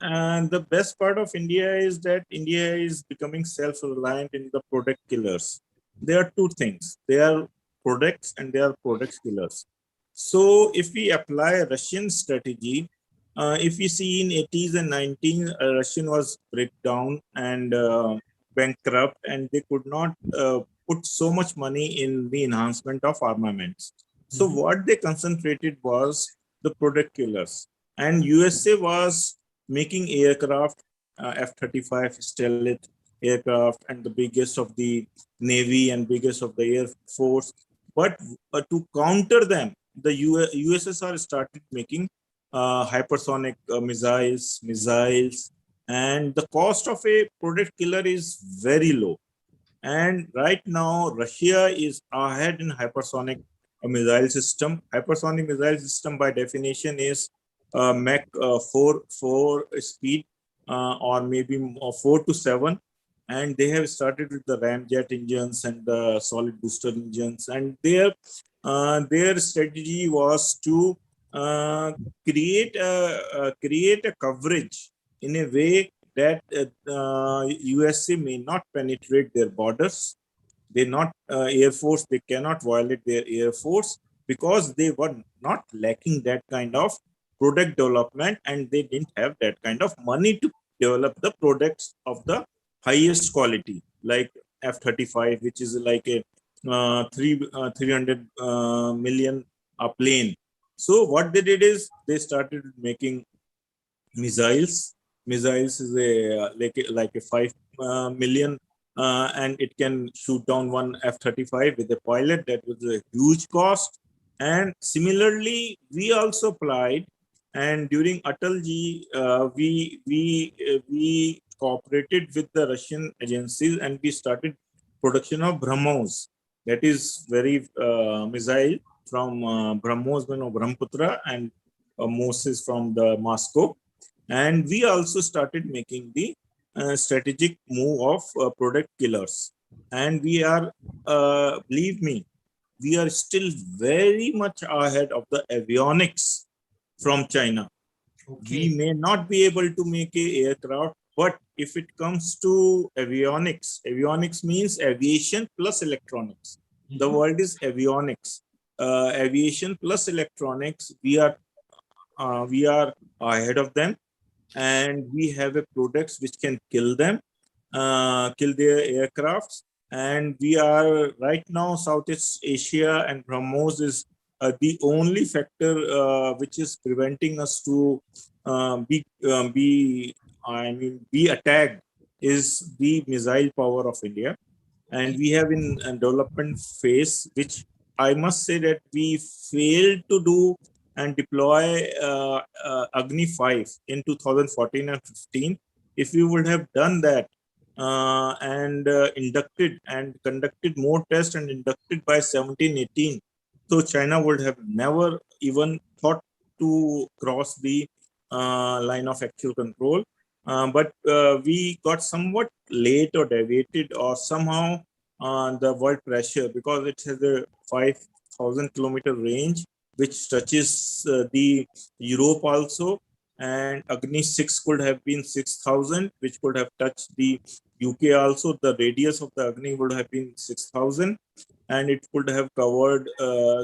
And the best part of India is that India is becoming self-reliant in the product killers. There are two things. They are products and they are product killers. So if we apply a Russian strategy, if we see in 80s and 90s, Russian was breakdown and bankrupt, and they could not put so much money in the enhancement of armaments. So what they concentrated was the product killers. And USA was making aircraft, F-35 Stealth aircraft, and the biggest of the Navy and biggest of the Air Force. But to counter them, the USSR started making hypersonic missiles, and the cost of a product killer is very low. And right now, Russia is ahead in hypersonic missile system. Hypersonic missile system, by definition, is Mach 4 speed, or maybe 4 to 7. And they have started with the ramjet engines and the solid booster engines. And their strategy was to create a coverage in a way that USA may not penetrate their borders. They not Air Force, they cannot violate their Air Force, because they were not lacking that kind of product development, and they didn't have that kind of money to develop the products of the highest quality, like F-35, which is like a 300 million plane. So what they did is they started making missiles. Missiles is like a 5 million, and it can shoot down one F-35 with a pilot. That was a huge cost. And similarly, we also applied, and during Atalji, we cooperated with the Russian agencies, and we started production of BrahMos. That is very missile from BrahMos, Brahmaputra, and Moses from the Moscow. And we also started making the strategic move of product killers. And we are, believe me, we are still very much ahead of the avionics from China. Okay. We may not be able to make a aircraft, but if it comes to avionics, avionics means aviation plus electronics. The word is avionics. Aviation plus electronics, we are ahead of them, and we have a products which can kill them, kill their aircrafts. And we are right now, Southeast Asia and BrahMos is the only factor which is preventing us to be attacked is the missile power of India. And we have in a development phase, which I must say that we failed to do and deploy Agni 5 in 2014 and 15. If we would have done that and inducted and conducted more tests and inducted by 17, 18, so China would have never even thought to cross the line of actual control. But we got somewhat late or deviated or somehow the world pressure, because it has a 5,000 kilometer range which touches the Europe also, and Agni 6 could have been 6,000, which could have touched the UK also. The radius of the Agni would have been 6,000, and it could have covered.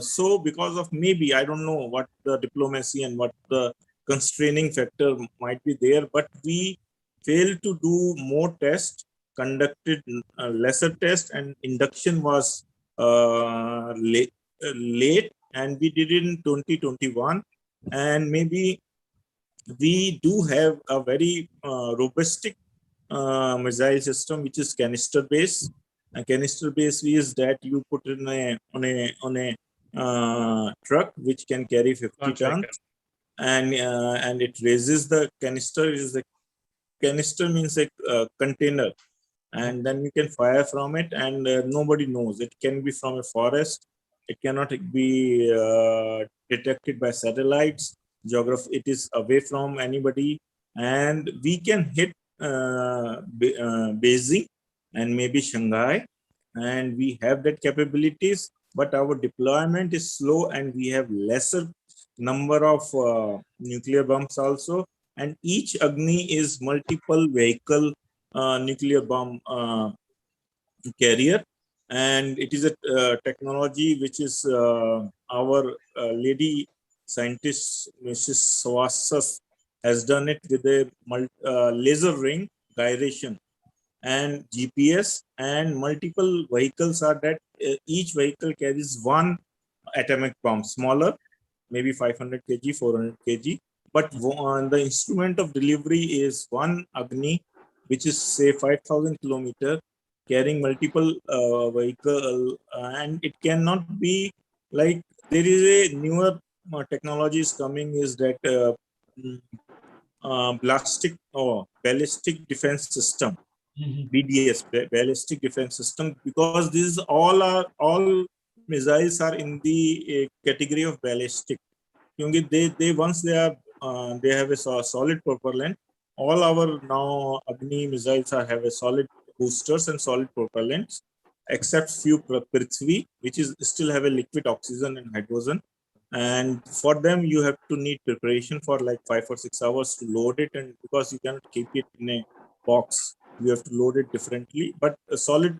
So because of maybe, I don't know what the diplomacy and what the constraining factor might be there, but we failed to do more tests, conducted lesser tests, and induction was late, and we did it in 2021. And maybe we do have a very robust missile system which is canister based. A canister based is that you put in on a truck which can carry 50 tons, and it raises the canister. Is the canister means a container, and then you can fire from it, and nobody knows. It can be from a forest. It cannot be detected by satellites. Geography, it is away from anybody, and we can hit Beijing and maybe Shanghai, and we have that capabilities. But our deployment is slow, and we have lesser number of nuclear bombs also. And each Agni is multiple vehicle nuclear bomb carrier, and it is a technology which is our lady scientist Mrs. Swasas has done it with a laser ring gyration and GPS, and multiple vehicles are that each vehicle carries one atomic bomb, smaller, maybe 500 kg, 400 kg, but the instrument of delivery is one Agni, which is say 5,000 kilometer, carrying multiple vehicle, and it cannot be like, there is a newer technologies coming, is that ballistic defense system, BDS, ballistic defense system, because these all missiles are in the category of ballistic. They once they have a solid propellant. All our now Agni missiles have a solid boosters and solid propellants, except few Prithvi, which is still have a liquid oxygen and hydrogen. And for them, you have to need preparation for like 5 or 6 hours to load it, and because you cannot keep it in a box, you have to load it differently. But a solid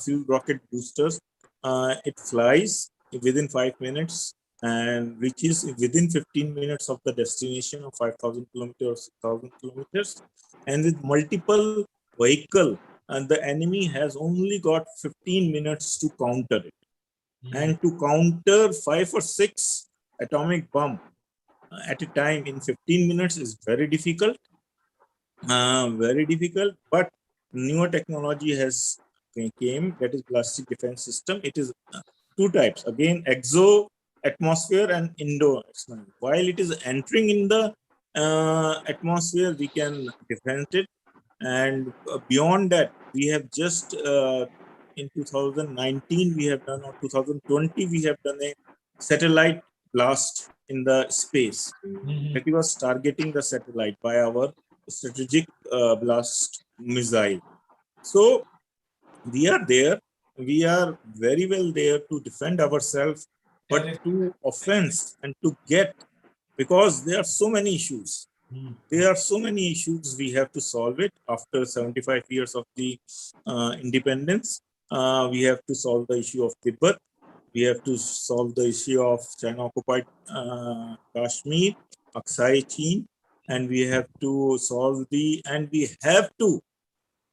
fuel rocket boosters, it flies within 5 minutes and reaches within 15 minutes of the destination of 5,000 kilometers, 6,000 kilometers, and with multiple vehicle, and the enemy has only got 15 minutes to counter it. And to counter 5 or 6 atomic bomb at a time in 15 minutes is very difficult. But newer technology has came, that is plastic defense system. It is two types, again, exo atmosphere and indo. While it is entering in the atmosphere, we can defend it, and beyond that, we have just in 2019 we have done, or 2020 we have done a satellite blast in the space. That was targeting the satellite by our strategic blast missile. So we are there, we are very well there to defend ourselves, but to offense and to get because there are so many issues. Hmm. There are so many issues we have to solve it after 75 years of the independence. We have to solve the issue of Tibet. We have to solve the issue of China-occupied Kashmir, Aksai Chin, and we have to solve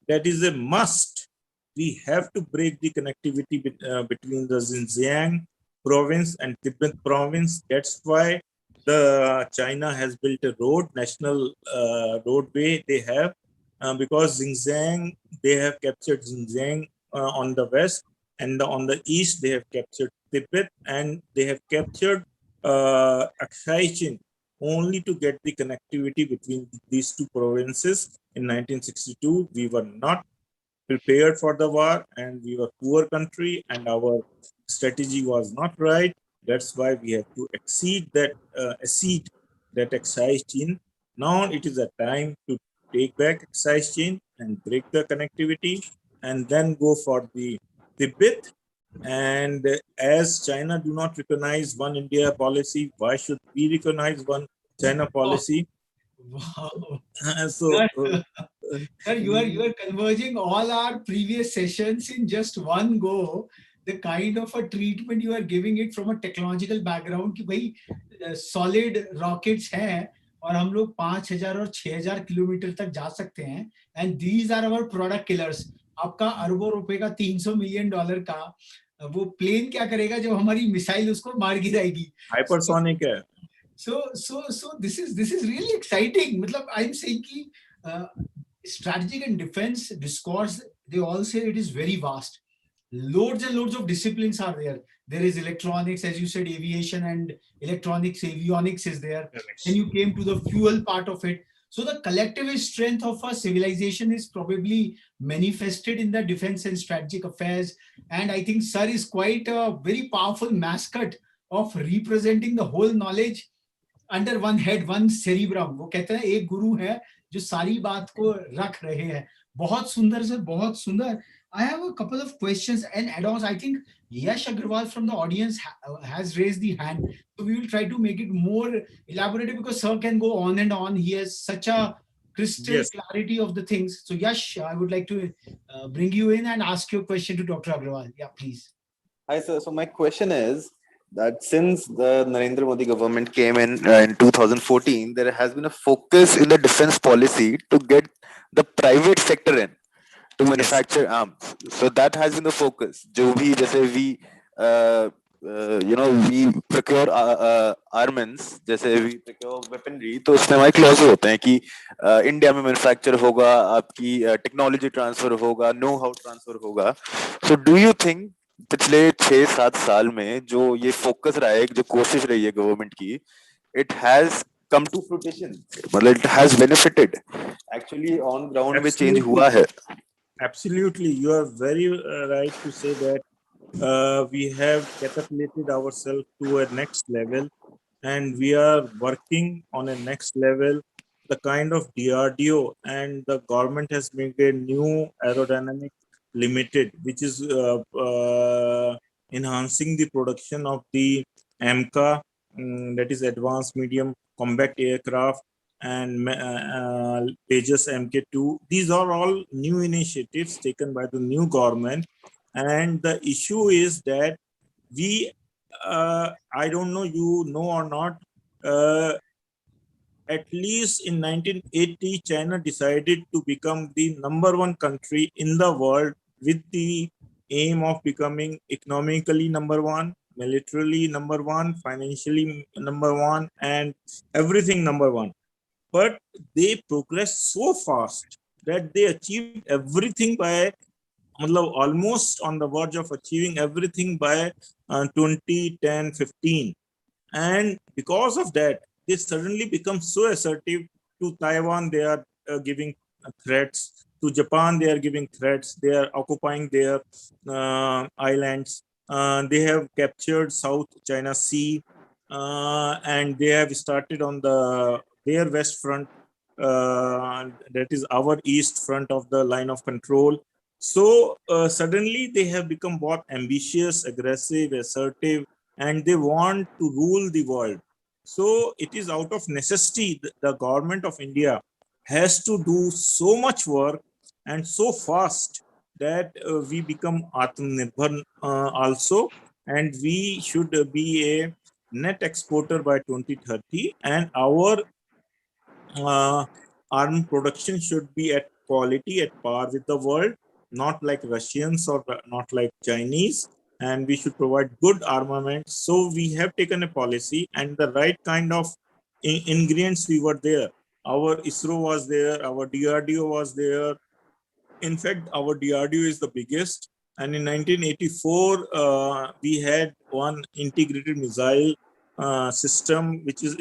that is a must. We have to break the connectivity between the Xinjiang province and Tibet province. That's why the China has built a national roadway they have, because Xinjiang, they have captured Xinjiang on the west, and on the east they have captured Tibet, and they have captured Aksai Chin only to get the connectivity between these two provinces. In 1962, we were not prepared for the war, and we were a poor country, and our strategy was not right. That's why we have to accede that excise chain. Now it is a time to take back excise chain and break the connectivity, and then go for the Tibet. And as China do not recognize one India policy, why should we recognize one China policy? Wow. So Sir, you are converging all our previous sessions in just one go. The kind of a treatment you are giving it from a technological background कि भाई solid rockets हैं और हम लोग 5,000 और 6,000 kilometre तक जा सकते हैं, and these are our product killers. आपका अरबों रुपए का $300 मिलियन का वो प्लेन क्या करेगा जब हमारी मिसाइल उसको मार गिराएगी? hypersonic है. So this is really exciting. मतलब I'm saying कि strategic and defense discourse, they all say it is very vast. Loads and loads of disciplines are there. There is electronics, as you said, aviation and electronics, avionics is there. Then you came to the fuel part of it. So the collectivist strength of a civilization is probably manifested in the defense and strategic affairs. And I think Sir is quite a very powerful mascot of representing the whole knowledge under one head, one cerebrum. वो कहते हैं एक गुरु है जो सारी बात को रख रहे हैं. बहुत सुंदर सर, बहुत सुंदर. I have a couple of questions and add-ons. I think Yash Agarwal from the audience has raised the hand. So we will try to make it more elaborative because Sir can go on and on. He has such a crystal clarity of the things. So Yash, I would like to bring you in and ask your question to Dr. Agarwal. Yeah, please. Hi, sir. So my question is that since the Narendra Modi government came in 2014, there has been a focus in the defense policy to get the private sector in to manufacture arms. So that has been the focus. जो भी जैसे we procure armaments, जैसे we procure weaponry, तो उसमें हमारे clause होते हैं कि इंडिया में manufacture होगा, आपकी technology transfer होगा, know-how transfer होगा. So do you think पिछले 6-7 साल में जो ये फोकस रहा है, जो कोशिश रही है गवर्नमेंट की, it has come to fruition, मतलब it has benefited actually on ground में change हुआ है? Absolutely, you are very right to say that we have catapulted ourselves to a next level, and we are working on a next level. The kind of DRDO, and the government has made a new aerodynamic limited, which is enhancing the production of the AMCA, that is Advanced Medium Combat Aircraft, and Tejas MK2. These are all new initiatives taken by the new government. And the issue is that we, I don't know, you know or not, at least in 1980, China decided to become the #1 country in the world with the aim of becoming economically #1, militarily #1, financially #1, and everything #1. But they progressed so fast that they achieved everything by almost on the verge of achieving everything by 2010-15. And because of that, they suddenly become so assertive. To Taiwan, they are giving threats. To Japan, they are giving threats. They are occupying their islands. They have captured South China Sea, and they have started on their west front. That is our east front of the line of control. So suddenly they have become both ambitious, aggressive, assertive, and they want to rule the world. So it is out of necessity the government of India has to do so much work and so fast that we become Atmanirbhar also, and we should be a net exporter by 2030, and our arm production should be at quality, at par with the world, not like Russians or not like Chinese, and we should provide good armament. So we have taken a policy and the right kind of ingredients we were there. Our ISRO was there, our DRDO was there. In fact, our DRDO is the biggest. And in 1984, we had one integrated missile system, which is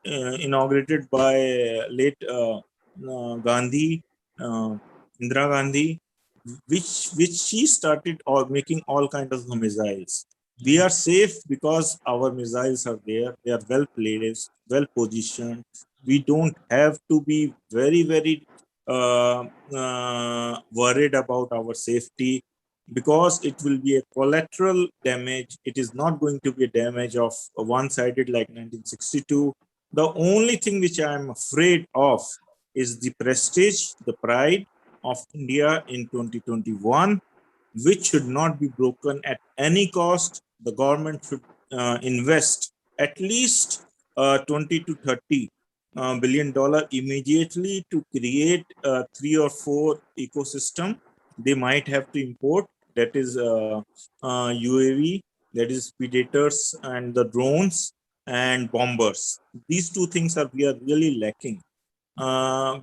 inaugurated by late Gandhi, Indira Gandhi, which she started making all kinds of missiles. We are safe because our missiles are there. They are well placed, well positioned. We don't have to be very worried about our safety, because it will be a collateral damage. It is not going to be a damage of one-sided like 1962. The only thing which I am afraid of is the prestige, the pride of India in 2021, which should not be broken at any cost. The government should invest at least 20 to 30 $1 billion immediately to create 3 or 4 ecosystem. They might have to import, that is UAV, that is predators and the drones and bombers. These two things we are really lacking.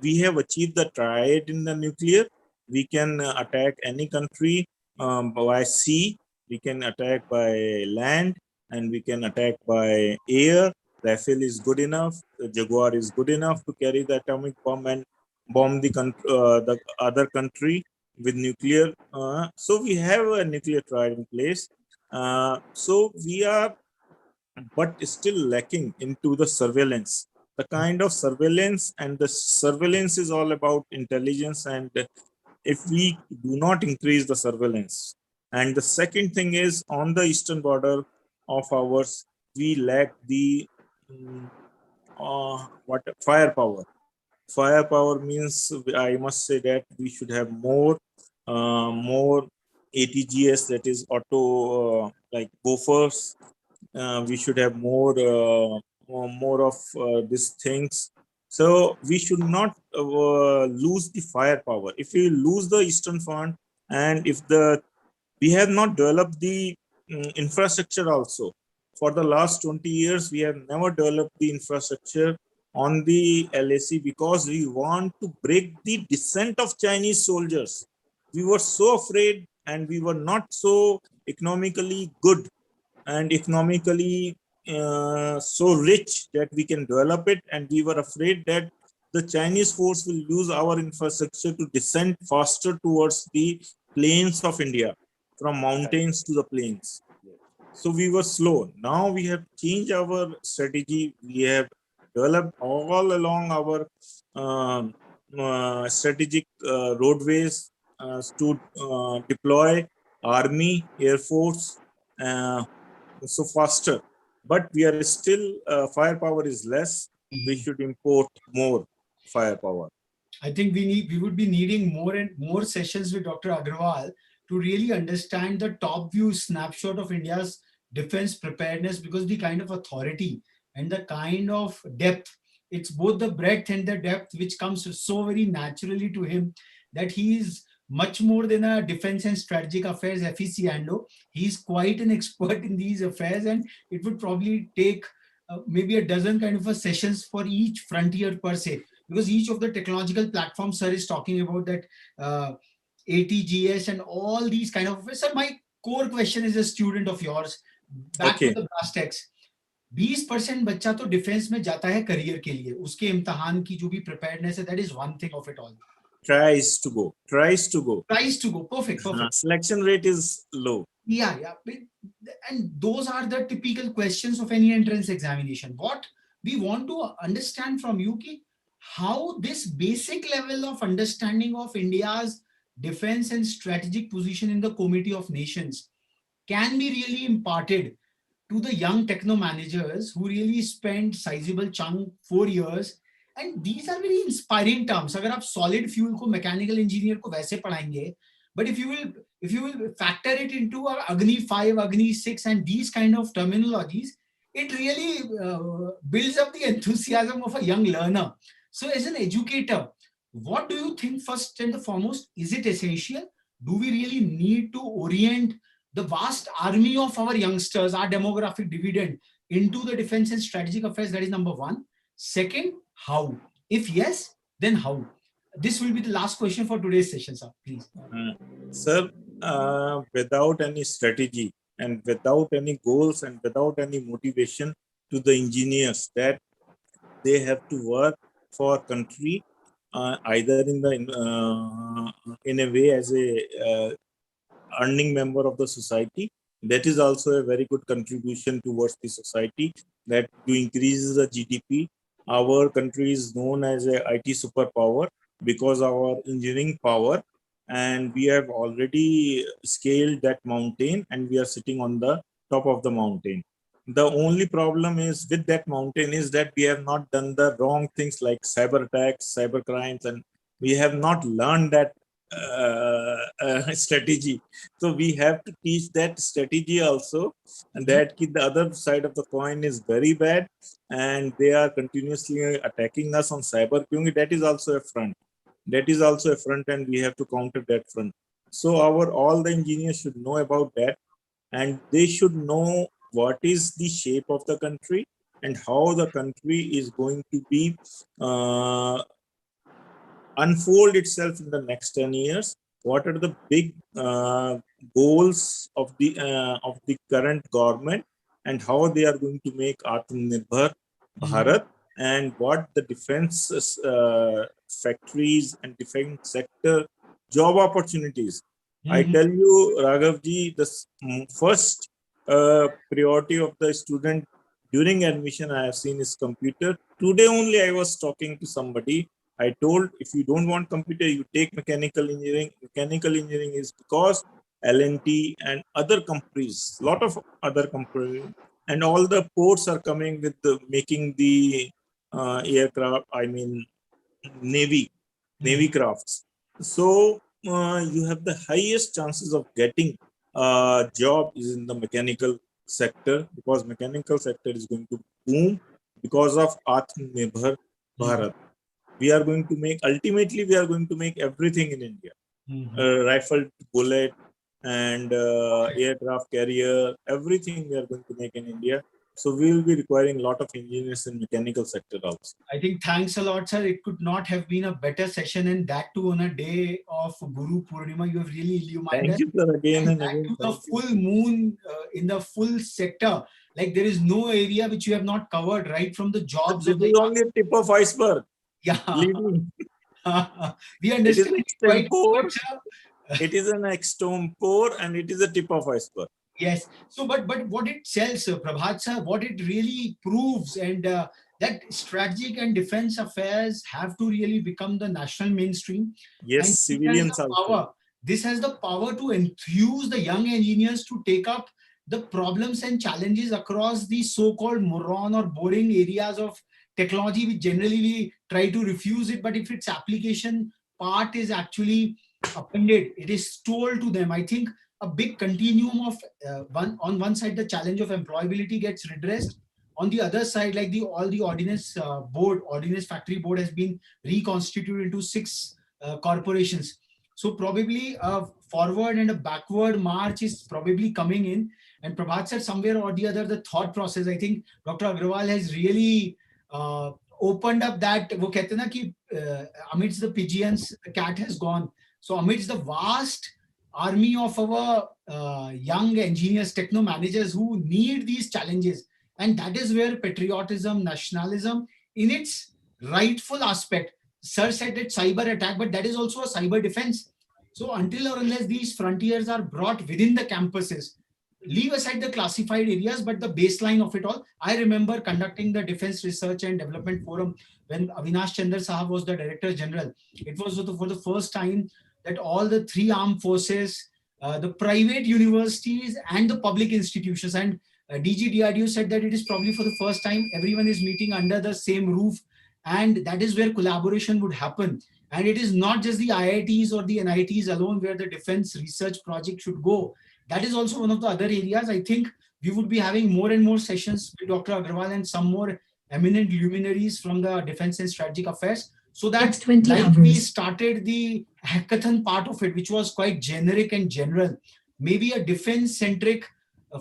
We have achieved the triad in the nuclear. We can attack any country by sea, we can attack by land, and we can attack by air. Rafale is good enough, Jaguar is good enough to carry the atomic bomb and bomb the other country with nuclear. So we have a nuclear triad in place. So we are, but still lacking into the surveillance. The kind of surveillance, and the surveillance is all about intelligence, and if we do not increase the surveillance. And the second thing is, on the eastern border of ours, we lack the firepower. Firepower means, I must say that we should have more ATGS, that is auto like Gophers. We should have more of these things. So we should not lose the firepower. If we lose the Eastern Front, and if we have not developed the infrastructure also. For the last 20 years, we have never developed the infrastructure on the LAC, because we want to break the descent of Chinese soldiers. We were so afraid, and we were not so economically good and economically so rich that we can develop it, and we were afraid that the Chinese force will use our infrastructure to descend faster towards the plains of India, from mountains to the plains. So we were slow. Now we have changed our strategy. We have developed all along our strategic roadways to deploy army, air force, so faster. But we are still, firepower is less. We should import more firepower. I think we would be needing more and more sessions with Dr. Agarwal to really understand the top view snapshot of India's defense preparedness, because the kind of authority and the kind of depth, it's both the breadth and the depth which comes so very naturally to him, that he is much more than a defense and strategic affairs aficionado. He's quite an expert in these affairs, and it would probably take maybe a dozen kind of a sessions for each frontier per se, because each of the technological platforms sir is talking about, that ATGS and all these kind of. Sir, my core question is a student of yours, back to the brass tacks. 20% बच्चा तो defence में जाता है career के लिए, उसके इम्तिहान की जो भी प्रिपेयर्डनेस है, that is one thing of it all. Tries to go. Perfect. Selection rate is low. Yeah. And those are the typical questions of any entrance examination. What we want to understand from you, how this basic level of understanding of India's defense and strategic position in the Committee of Nations can be really imparted to the young techno-managers who really spend sizable chunk 4 years. And these are very inspiring terms. अगर आप solid fuel को mechanical engineer को वैसे पढ़ाएंगे, but if you will factor it into Agni 5, Agni 6 and these kind of terminologies, it really builds up the enthusiasm of a young learner. So as an educator, what do you think first and the foremost? Is it essential? Do we really need to orient the vast army of our youngsters, our demographic dividend, into the defense and strategic affairs? That is number one. Second, how? If yes, then how? This will be the last question for today's session, sir. Please. Sir, without any strategy and without any goals and without any motivation to the engineers that they have to work for country, either in a way as a earning member of the society, that is also a very good contribution towards the society, that to increase the GDP. Our country is known as a IT superpower because of our engineering power, and we have already scaled that mountain and we are sitting on the top of the mountain. The only problem is with that mountain is that we have not done the wrong things like cyber attacks, cyber crimes, and we have not learned that strategy. So we have to teach that strategy also, and that the other side of the coin is very bad and they are continuously attacking us on cyber. That is also a front. That is also a front, and we have to counter that front. So all the engineers should know about that, and they should know what is the shape of the country and how the country is going to be unfold itself in the next 10 years. What are the big goals of the current government, and how they are going to make Atmanirbhar Bharat, and what the defense factories and defense sector job opportunities. I tell you, Raghavji, the first priority of the student during admission I have seen is computer. Today only I was talking to somebody. I told, if you don't want computer, you take mechanical engineering. Mechanical engineering is because L&T and other companies, lot of other companies, and all the ports are coming with making the aircraft, I mean, Navy crafts. So you have the highest chances of getting a job is in the mechanical sector, because mechanical sector is going to boom because of Atmanirbhar Bharat. We are going to make, ultimately we are going to make everything in India. Rifle bullet and aircraft carrier, everything we are going to make in India. So we will be requiring a lot of engineers in mechanical sector also. I think thanks a lot, sir. It could not have been a better session, and that too on a day of Guru Purnima. You have really illuminated. Thank you, sir, again and again. The full moon in the full sector. Like there is no area which you have not covered, right from the jobs. This is only a tip of iceberg. Yeah. We understand it quite good, it is an extempore and it is a tip of iceberg. Yes. So, but what it sells, Prabhat sir, what it really proves, and that strategic and defense affairs have to really become the national mainstream. Yes, and civilians also. This has the power to enthuse the young engineers to take up the problems and challenges across the so-called moron or boring areas of technology, which generally we try to refuse it. But if its application part is actually appended, it is told to them. I think a big continuum of on one side, the challenge of employability gets redressed. On the other side, like all the ordnance factory board has been reconstituted into 6 corporations. So probably a forward and a backward march is probably coming in. And Prabhat said somewhere or the other, the thought process, I think Dr. Agarwal has really opened up that, wo kehte na ki, amidst the pigeons, the cat has gone. So amidst the vast army of our young engineers, techno-managers who need these challenges, and that is where patriotism, nationalism in its rightful aspect. Sir said that cyber attack, but that is also a cyber defense. So until or unless these frontiers are brought within the campuses, leave aside the classified areas, but the baseline of it all. I remember conducting the Defense Research and Development Forum when Avinash Chandra Sahab was the Director General. It was for the first time that all the 3 armed forces, the private universities and the public institutions, and DG DRDO said that it is probably for the first time everyone is meeting under the same roof, and that is where collaboration would happen. And it is not just the IITs or the NITs alone where the defense research project should go. That is also one of the other areas. I think we would be having more and more sessions with Dr. Agarwal and some more eminent luminaries from the defense and strategic affairs, so that like we started the hackathon part of it, which was quite generic and general, maybe a defense centric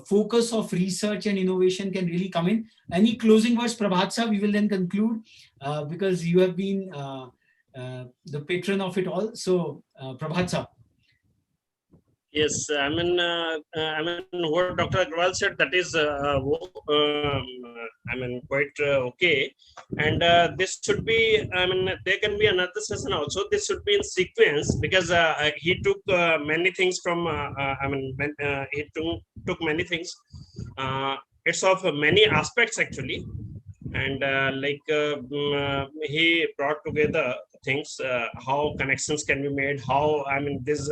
focus of research and innovation can really come in. Any closing words, Prabhat sir? We will then conclude because you have been the patron of it all. So Prabhat sir. Yes, I mean, what Dr. Agarwal said, that is, I mean, quite okay. And this should be, I mean, there can be another session also. This should be in sequence because he took many things from, I mean, he took many things. It's of many aspects actually. And he brought together things, how connections can be made, how, I mean, this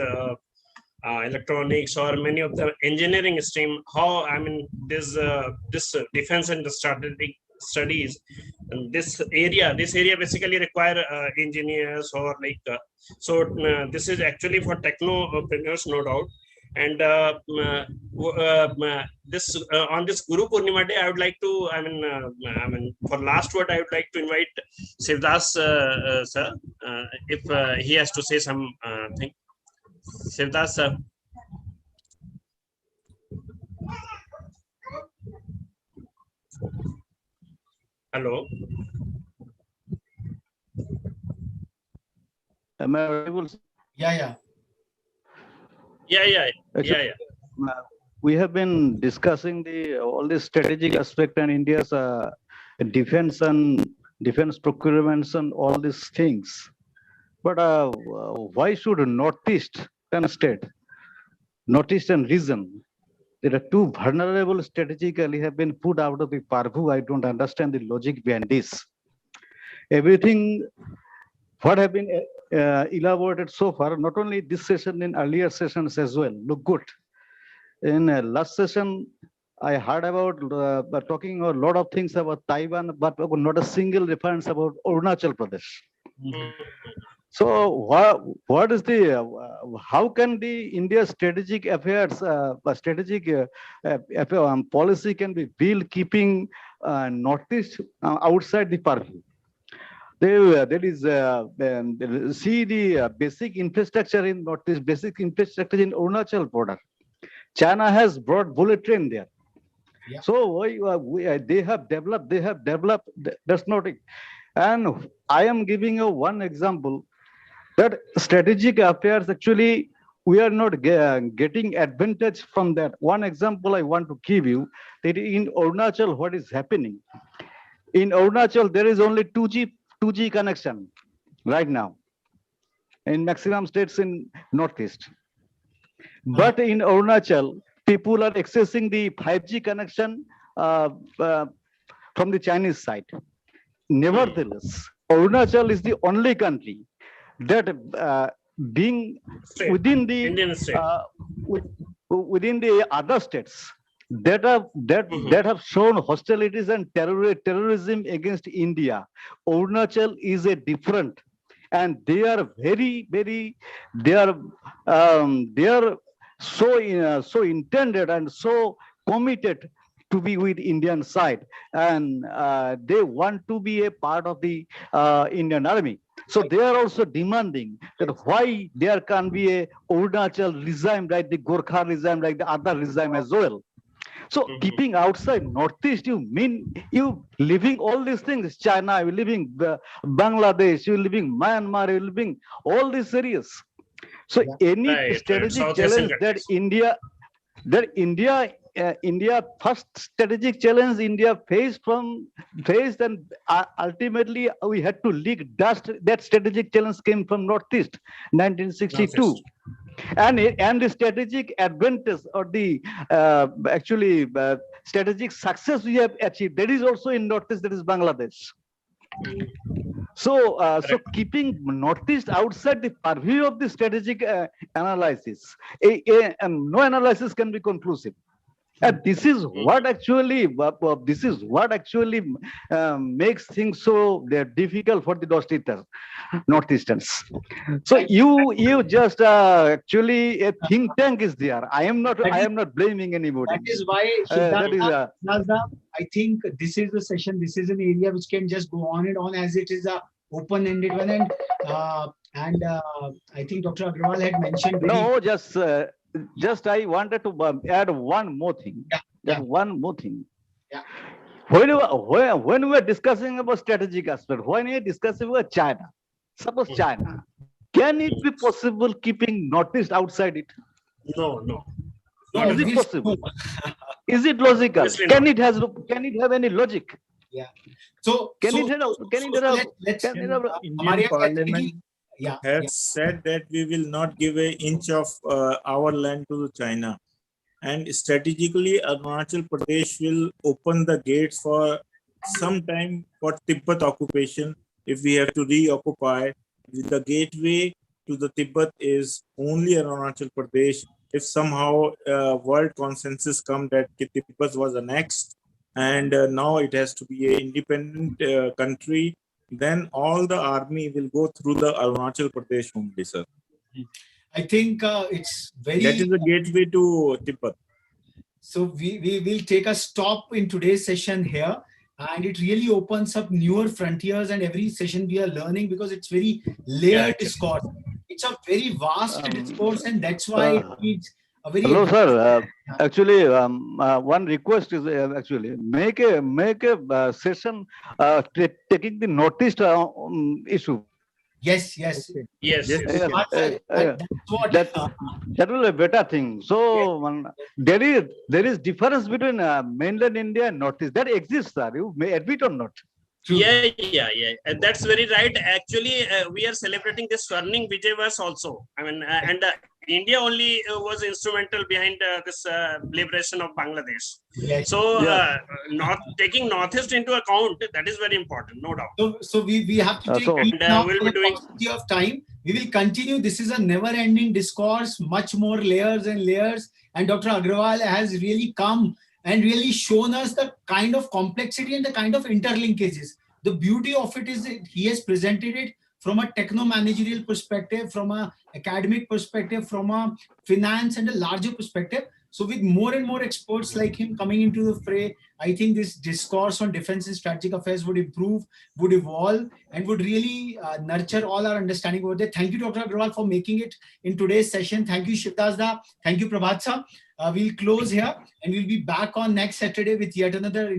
electronics or many of the engineering stream, how, I mean, this defense and the strategic studies, and this area basically require engineers or like, this is actually for technopreneurs, no doubt. And this on this Guru Purnima day, I would like to, I mean, for last word, I would like to invite Shivdas sir, if he has to say some thing. Shivdas sir. Hello. Am I audible? Yeah. Actually, we have been discussing all the strategic aspect and India's defense and defense procurements and all these things. But why should Northeast state, Northeastern region, there are two vulnerable strategically have been put out of the purview? I don't understand the logic behind this. Everything what have been elaborated so far, not only this session, in earlier sessions as well, look good. In last session, I heard about talking a lot of things about Taiwan, but not a single reference about Arunachal Pradesh. So what is the how can the India strategic affairs policy can be built keeping Northeast outside the purview? There is see the basic infrastructure in Northeast, basic infrastructure in Arunachal border. China has brought bullet train there. Yeah. So they have developed. That's not it. And I am giving you one example that strategic affairs actually we are not getting advantage from that. One example I want to give you that in Arunachal, what is happening? In Arunachal, there is only 2G connection right now in maximum states in Northeast. But in Arunachal, people are accessing the 5G connection from the Chinese side. Nevertheless, Arunachal is the only country that being within the within the other states that have shown hostilities and terrorism against India. Arunachal is a different, and they are they are so intended and so committed to be with Indian side, and they want to be a part of the Indian army. So they are also demanding that why there can be a Arunachal regime like the Gorkha regime, like the other regime as well. So keeping outside Northeast, you mean you living all these things, China, you living Bangladesh, you living Myanmar, you living all these areas. So any strategic challenge that India first strategic challenge India faced and ultimately we had to leak dust. That strategic challenge came from Northeast, 1962. And the strategic advantage or the strategic success we have achieved, that is also in Northeast, that is Bangladesh. So keeping Northeast outside the purview of the strategic analysis, no analysis can be conclusive. And this is what actually makes things so they're difficult for the Northeasterns. So you just actually a think tank is there. I am not blaming anybody. That is why Shivdasa, I think this is the session. This is an area which can just go on and on, as it is a open-ended one. And I think Dr. Agarwal had mentioned. No, just I wanted to add one more thing. One more thing. Yeah. When we are discussing about strategic aspect, when we are discussing about China, suppose China, can it be possible keeping Northeast outside it? No. Is it possible? Is it logical? Can it have any logic? Yeah. So Indian Parliament has said that we will not give an inch of our land to China. And strategically, Arunachal Pradesh will open the gates for some time for Tibet occupation. If we have to reoccupy, the gateway to the Tibet is only Arunachal Pradesh. If somehow world consensus come that Tibet was annexed and now it has to be an independent country, then all the army will go through the Arunachal Pradesh only, sir. I think it's very... That is the gateway to Tibet. So we will take a stop in today's session here, and it really opens up newer frontiers, and every session we are learning because it's very layered discourse. It's a very vast discourse, and that's why it's a very... Hello, sir. Actually, one request is actually make a session taking the Northeast issue. Yes. That will be a better thing. So there is difference between mainland India and Northeast. That exists, sir. You may admit or not. Yeah. That's very right. Actually, we are celebrating this Swarning Vijayavas also. I mean, and India only was instrumental behind this liberation of Bangladesh. Yes. So, taking Northeast into account, that is very important, no doubt. So we have to take now we'll be doing of time. We will continue. This is a never-ending discourse, much more layers and layers. And Dr. Agarwal has really come and really shown us the kind of complexity and the kind of interlinkages. The beauty of it is that he has presented it from a techno-managerial perspective, from an academic perspective, from a finance and a larger perspective. So with more and more experts like him coming into the fray, I think this discourse on defense and strategic affairs would improve, would evolve, and would really nurture all our understanding over there. Thank you, Dr. Agarwal, for making it in today's session. Thank you, Shivdasda. Thank you, Prabhat sir. We'll close here and we'll be back on next Saturday with yet another